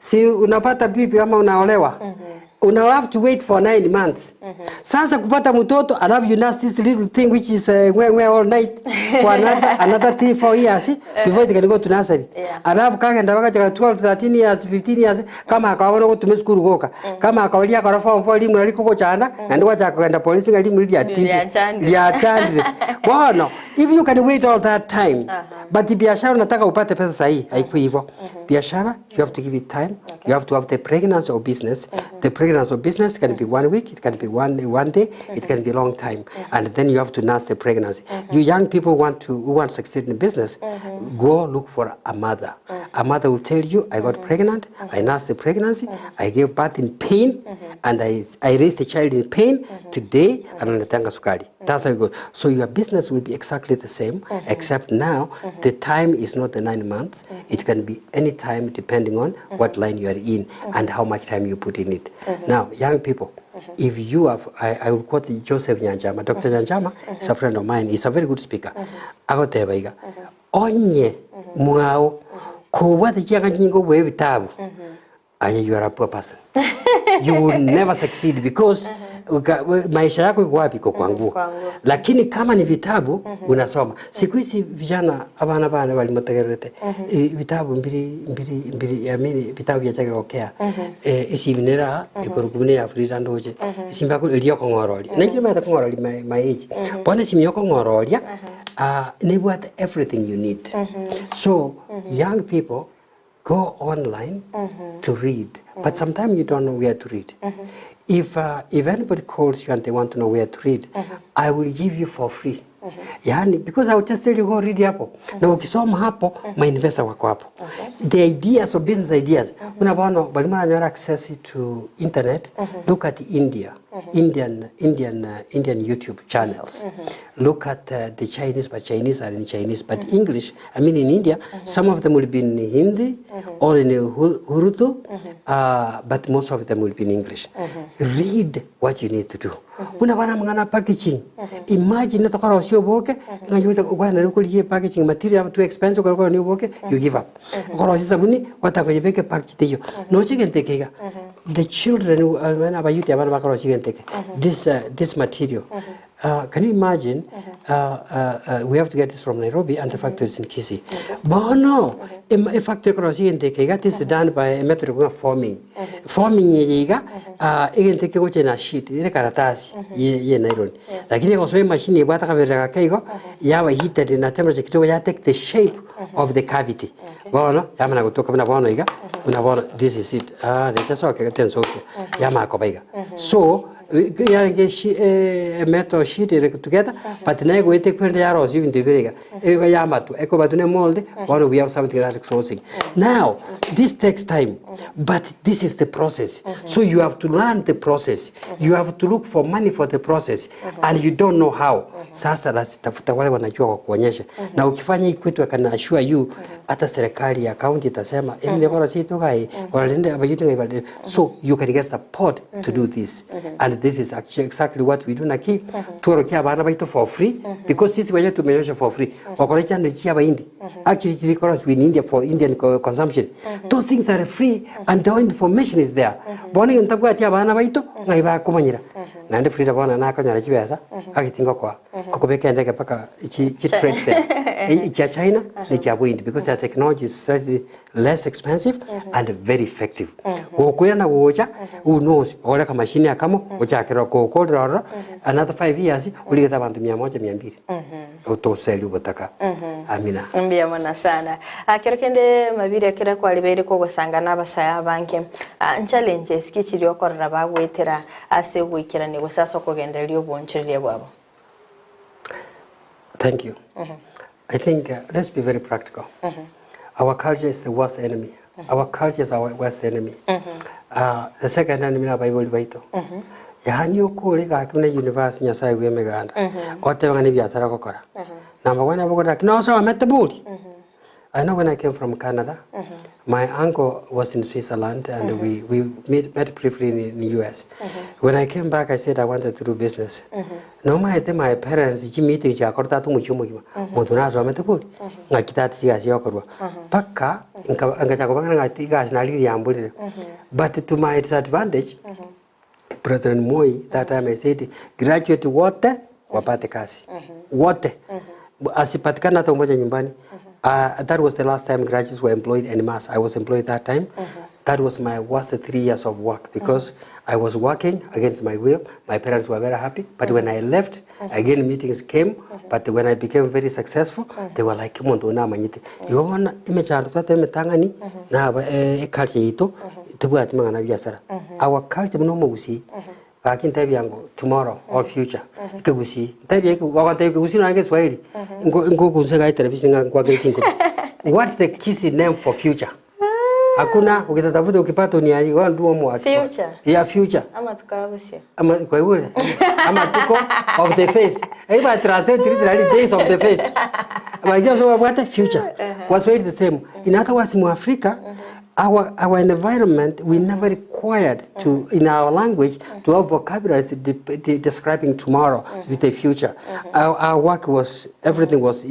See, unapata bibi ama unaolewa. Una have to wait for 9 months. Sasa kupata mtoto, and have you nurse this little thing which is where all night for another 3-4 years before they can go to nursery. And have kagenda wakaja 12, 13 years, 15 years kama akaona go to school goka. Kama akawalia kwa form 4 limu aliko chana na ndio wacha kwenda polisi ngalimu liya chandre. Bwana, if you can wait all that time, but biashara unataka upate pesa sahihi haiko hivyo. Biashara, you have to give it time. You have to have the pregnancy of business. The pregnancy of business can be 1 week, it can be one day, it can be a long time. And then you have to nurse the pregnancy. You young people who want to succeed in business, go look for a mother. A mother will tell you, I got pregnant, I nursed the pregnancy, I gave birth in pain, and I raised the child in pain. Today, I don't tanga sukari. That's how it goes. So your business will be exactly the same, except now the time is not the 9 months. It can be any time depending on what line you are in and how much time you put in it. Now, young people, if you have, I will quote Joseph Nyanjama. Dr. Nyanjama is a friend of mine. He's a very good speaker. Agotebaiga. Onye muao kuwa tichanga nyingo we vitabu. You are a poor person. You will never succeed because maisha yako iko wapi? Iko kwa nguo. Lakini kama ni vitabu unasoma. Siku hizi vijana abana bana walimotegerete vitabu mbili yamini vitabu vya chakira okea isi minera ikorugune ya Fridah ndoje simba ko iliyo kongoroli na njima ta kongoroli my age bone simyo kongoroli ne what everything you need. So young people go online to read, but sometimes you don't know where to read. If anybody calls you and they want to know where to read, I will give you for free. Yani, because I will just tell you go read hapo. Na ukisoma hapo, my investor wako hapo. The ideas of business ideas. Unaona balima na access to internet. Look at Indian YouTube channels. Look at the Chinese, but Chinese are in Chinese, but English. I mean in India, some of them will be in Hindi or in Urdu, but most of them will be in English. Read what you need to do. Una bana mangana packaging. Imagine to karo sio boke, ngajuta kwa na kuliye packaging material too expensive kwa ni boke, you give up. Karo sisa buni wata kwa yebeke packaging yo. No chicken tekega. The children when aba youth aba karo chicken teke. This material. Can you imagine? We have to get this from Nairobi and the factory is in Kisii. But no, a factory crossing in Tekega, this is done by a method of forming. Forming yiga, again take a in a sheet, in a caratas, ye nairon. Like it was a machine, what I have kego, Yawa heated in a temperature to take the shape of the cavity. Well, Yamana would talk about Bono, this is it. They just okay, Yamako Bega. So, we get a metal sheet together, but now we take the arrows even to Vega. Yamato, Echo Batune mold, or we have something like closing. Now, this takes time, but this is the process. So you have to learn the process. You have to look for money for the process, and you don't know how. Sasa tafuta wale wanajua kuonyesha. Na ukifanya hii kwetu I can assure you, hata serikali ya county itasema, "Emile si tokai, walende abayute ngai." So you can get support to do this. And this is actually exactly what we do na ki. Tuorokia bana baito for free because this way to measure for free. Wakorecha ndia ba indi. Actually because we in India for Indian consumption. Those things are free and the information is there. Boni ntabwa atia bana baito ngai ba kumanyira. Nande Fridah bona na kanyara chibesa akitinga kwa kokobeka ndeke paka chi trade fair. Cha China ni cha wind because their technology is slightly less expensive and very effective. Okwera na gocha who knows ola kama machine akamo ocha kero ko kodoro another 5 years uligeta bantu 100 200 utoseli ubutaka amina mbia mwana sana akero kende Mabiria kira kwa libere ko gusanga nabasaya banke challenges kichiri okorra bagwetera ase gwikira ni gusasa kogenderia obonchirire bwabo. Thank you. I think let's be very practical. Our culture is the worst enemy. Our culture is our worst enemy. The second enemy is Bible baito. Yahanyo kuri ka kimne university nyasai we meganda. Ote wangani biashara kokora. Number one abogora kinoso ametabuli. I know when I came from Canada, my uncle was in Switzerland and we met briefly in the US. When I came back, I said I wanted to do business. No, my parents, meeting Jakarta to Muchumuma, Montunazo Metapoli, Nakita Yorba, Paka, and Gatigas, Nali Yambuli. But to my disadvantage, President Moi, that time I said, graduate water, Wapatekasi. Water. As Patkana to Mojambani. That was the last time graduates were employed en masse. I was employed that time. That was my worst 3 years of work because I was working against my will. My parents were very happy. But when I left, again meetings came. But when I became very successful, they were like, "Come on, do na manyite." You wanna image and to metangani na culture ito to buat mangana biasara. Our culture no Gusii. Kakin tabi yango tomorrow or future. Ika Gusii. Tabi ko wakan tabi Gusii na ke Swahili. Ngo kunse kai television ngwa kinko. What's the Kisii name for future? Hakuna ukitatafuta ukipata ni aje wa nduo mwa. Future. Yeah, future. Ama tukabusia. Ama kwa hiyo ama tuko of the face. Eba translate literally days of the face. Ama just what the future was very the same. In other words, in Africa, our environment, we never required to in our language to have vocabulary describing tomorrow with the future. Our work was everything was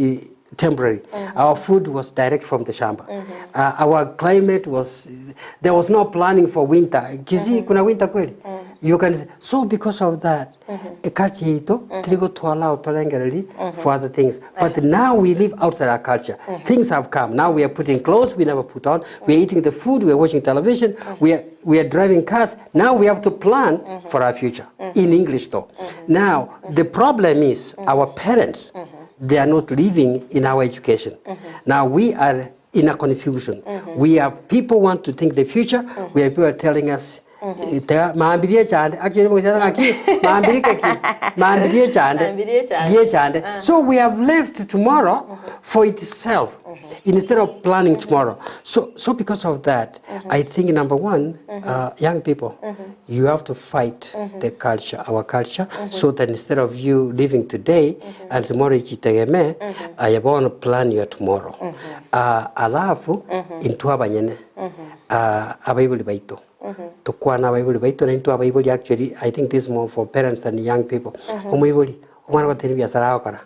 temporary. Our food was direct from the shamba. Our climate was there was no planning for winter. Kisii kuna winter kweli. You can so because of that, culture ito trigo to allow tolengerally for other things. But now we live outside our culture. Things have come. Now we are putting clothes we never put on. We are eating the food. We are watching television. We are driving cars. Now we have to plan for our future in English though. Now the problem is our parents. They are not living in our education. Now we are in a confusion. We have people want to think the future. We have people telling us Mabiria chande actually Mabiria chande. So we have left tomorrow for itself instead of planning tomorrow. So because of that, I think number one, young people, you have to fight the culture, our culture, so that instead of you living today and tomorrow ichitegeme, I want to plan your tomorrow. Alafu intuwa banyene abaibuli baito. tukwana baibuli baito na into baibuli actually I think this is more for parents than young people omuibuli omwana goteni biasara akora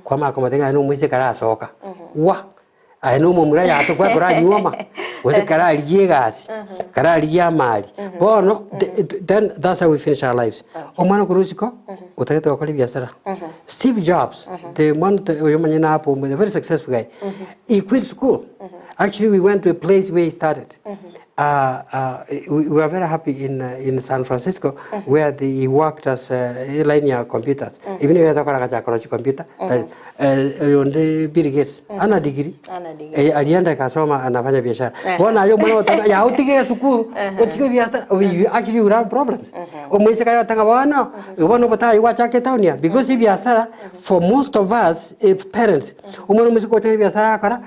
kwa makoma tenga no mwise kara soka wa ai no mumura ya to kwa kora nyoma wose kara aliye gasi kara aliye mali bono then that's how we finish our lives omwana kurusiko utakete wakali biasara Steve Jobs the one oyomanya na hapo a very successful guy he quit school actually we went to a place where he started we were very happy in San Francisco where he worked as linear computers even if he had a computer yonde Bill Gates ana degree alienda kasoma anafanya biashara bona ayo mwana utaka ya utike sukuru utike biashara actually you have problems omwise kayo tanga bwana ubona bota iwa chake taunia because biashara for most of us if parents umwana mwise ko tenge biashara akara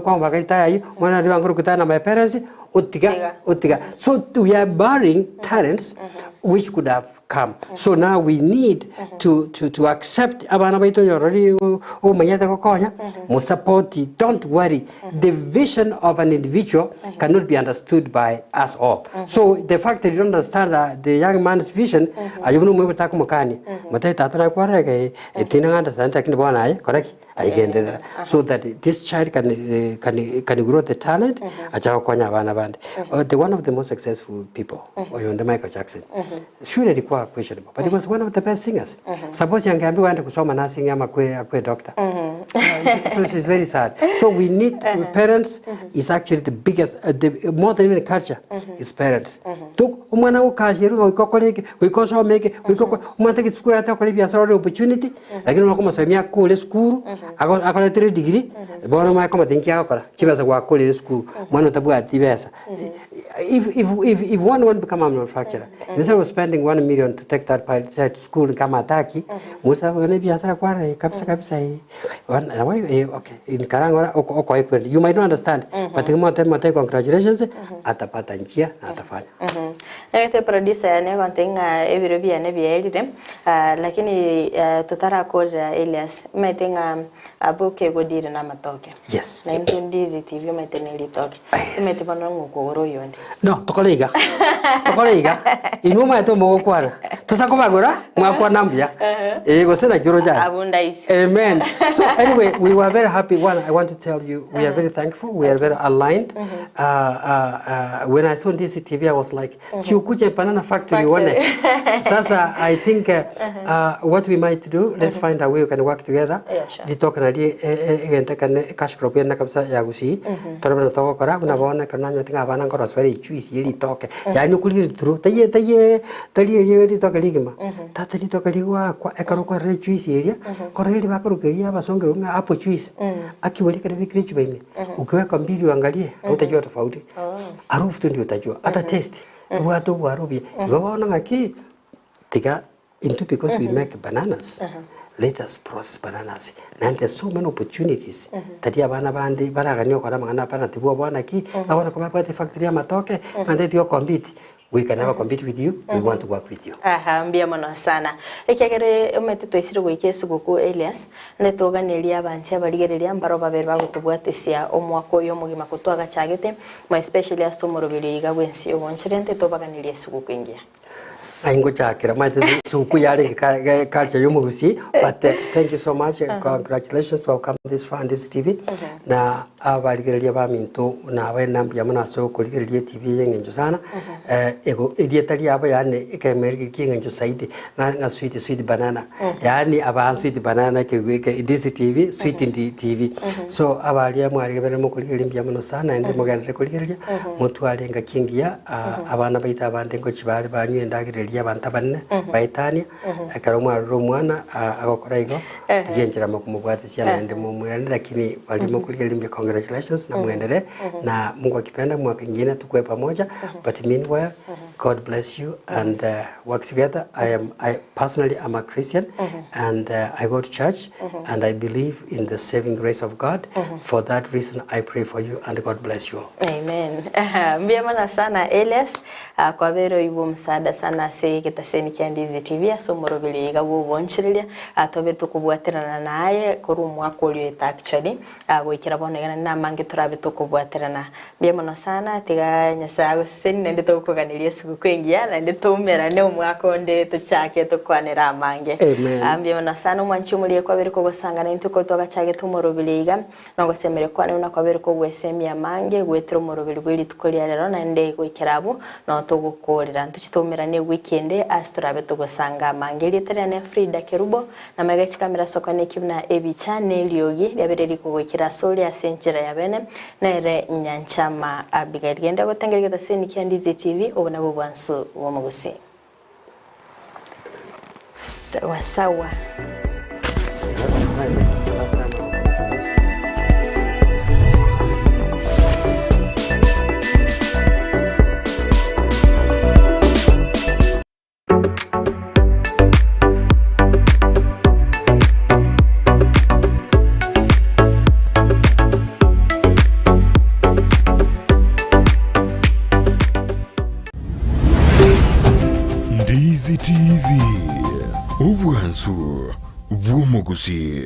kwa mbakaita ayo mwana ndibango kutana my parents utiga so we are barring talents which could have come so now we need to accept abana baito yorori o manyata kokonya mo support don't worry the vision of an individual cannot be understood by us all so the fact that you don't understand the young man's vision ayuno mwe batako mukani mate tatara kwara ke etina understand takini bwana ay correct aigendera so that this child can grow the talent acha konya abana bande the one of the most successful people oyonde Michael Jackson sure ilikuwa questionable but he was one of the best singers suppose yangeambiwa aende kusoma nursing ama kwe doctor so it's very sad so we need parents is actually the biggest more than even culture is parents to umwana ukashiru ukokoleke ukosomeke umwana kitskura hata kwa biashara opportunity lakini unakoma somia kule school akola 3 degree bona ma koma tinki akora chibasa kwa kule school mwana tabwa atibesa if one become a manufacturer instead of spending 1 million to take that child to school kama ataki musa wone biashara kwa kabisa okay in karangora oko you might not understand but mate congratulations atapata njia na atafanya ngete producer ne kontenga ebiro bia ne bielide lakini tutara ko Elias metenga abuke godire na matoke yes na Ndizi TV meteneli toke metibana ngokoro yonde no tokoleiga inuma eto mogokwana tusakobagora mwakwa nambia ego sena kiroja abundaisi amen so anyway we were very happy I want to tell you we are very thankful we are very aligned when I saw this TV I was like siukuje banana factory one sasa I think what we might do let's find a way we can work together ditoka na die egente kan cash crop na kabisa ya Gusii torobana tokora unabona kana nyotinga abana ngoro swari juice ili toke yani kuliri tru taye toke ligima tatali toke ligwa kwa ekaro kwa juice area koreli bakurukeria basonge unga hapo juice akiwali kana vikiri chubeme ukiweka mbili uangalie utajua tofauti harufu tu ndio utajua hata taste watu warubi gwaona ngaki tiga into because we make bananas let us process bananas and there's so many opportunities that abana bandi baraganyo kora mangana pana tibuo bwana ki abana kwa pate factory ya matoke and they go compete we can never compete with you we want to work with you mbia mono sana ekegere umetito isiro gwikesu guku Elias netoganiria abanchi abarigereria mbaro babere bagutubwatesia omwako yo mugima kutwaga chagete my especially astomorobiri iga bwensi obonchirente tobaganiria suguku ingia aingo chakira mate suku yale culture yomu Gusii but thank you so much congratulations to come this far on this TV na abarigereria ba minto na abana yamana so kurigereria TV yengenjo sana ego edietali aba yani ikemeriki kingenjo saidi na sweet banana yani aba sweet banana ke Ndizi TV sweet TV so abali amwari bere mu kurigereria yamano sana ende mugandire kurigereria mutu alenga kingia abana baita abande ngo chibali banyu ndagire abantu abanne bayitania akaromwa romwana agokora igo tugenjera makumubwatisia na ende mumwirani lakini walimo kulimbia congratulations na muendelee na Mungu akipenda mwaka mwingine tukue pamoja but meanwhile God bless you and work together I personally am a Christian and I go to church and I believe in the saving grace of God for that reason I pray for you and God bless you all amen mbia mana sana Elias kwa vero ibo msaada sana ase getaseni kia Ndizi TV asomorobiri igabo bonchiriria atobe tukubwaterana naye kuri umwaka uri actually gwikira bonegana na mangi turabe tukubwaterana bia mono sana tiga nyasago seni nende tukuganiria siku kwengia na nende tumerane umwaka onde tuchake tukwanira mangi bia mono sana mwanchi muri kwa biri kugosangana intuko twagachage tumorobiri iga no semere kwane una kwa biri kugwesemia mange gwetero morobiri bwiri tukoria rero na nde gwikirabo no tugukorera ntuchitomerane weekend asturabe tugosanga mangeri terane Fridah Kerubo na magachi kamera sokone kibna ebicha neliogi yabereri kugwikira soli asenjera yabene na ere nyanchama abigagenda gotengerega seni kia Ndizi TV obona bwansu wo mu Gusii sawa Ndizi TV, ubwansu bwo mu Gusii.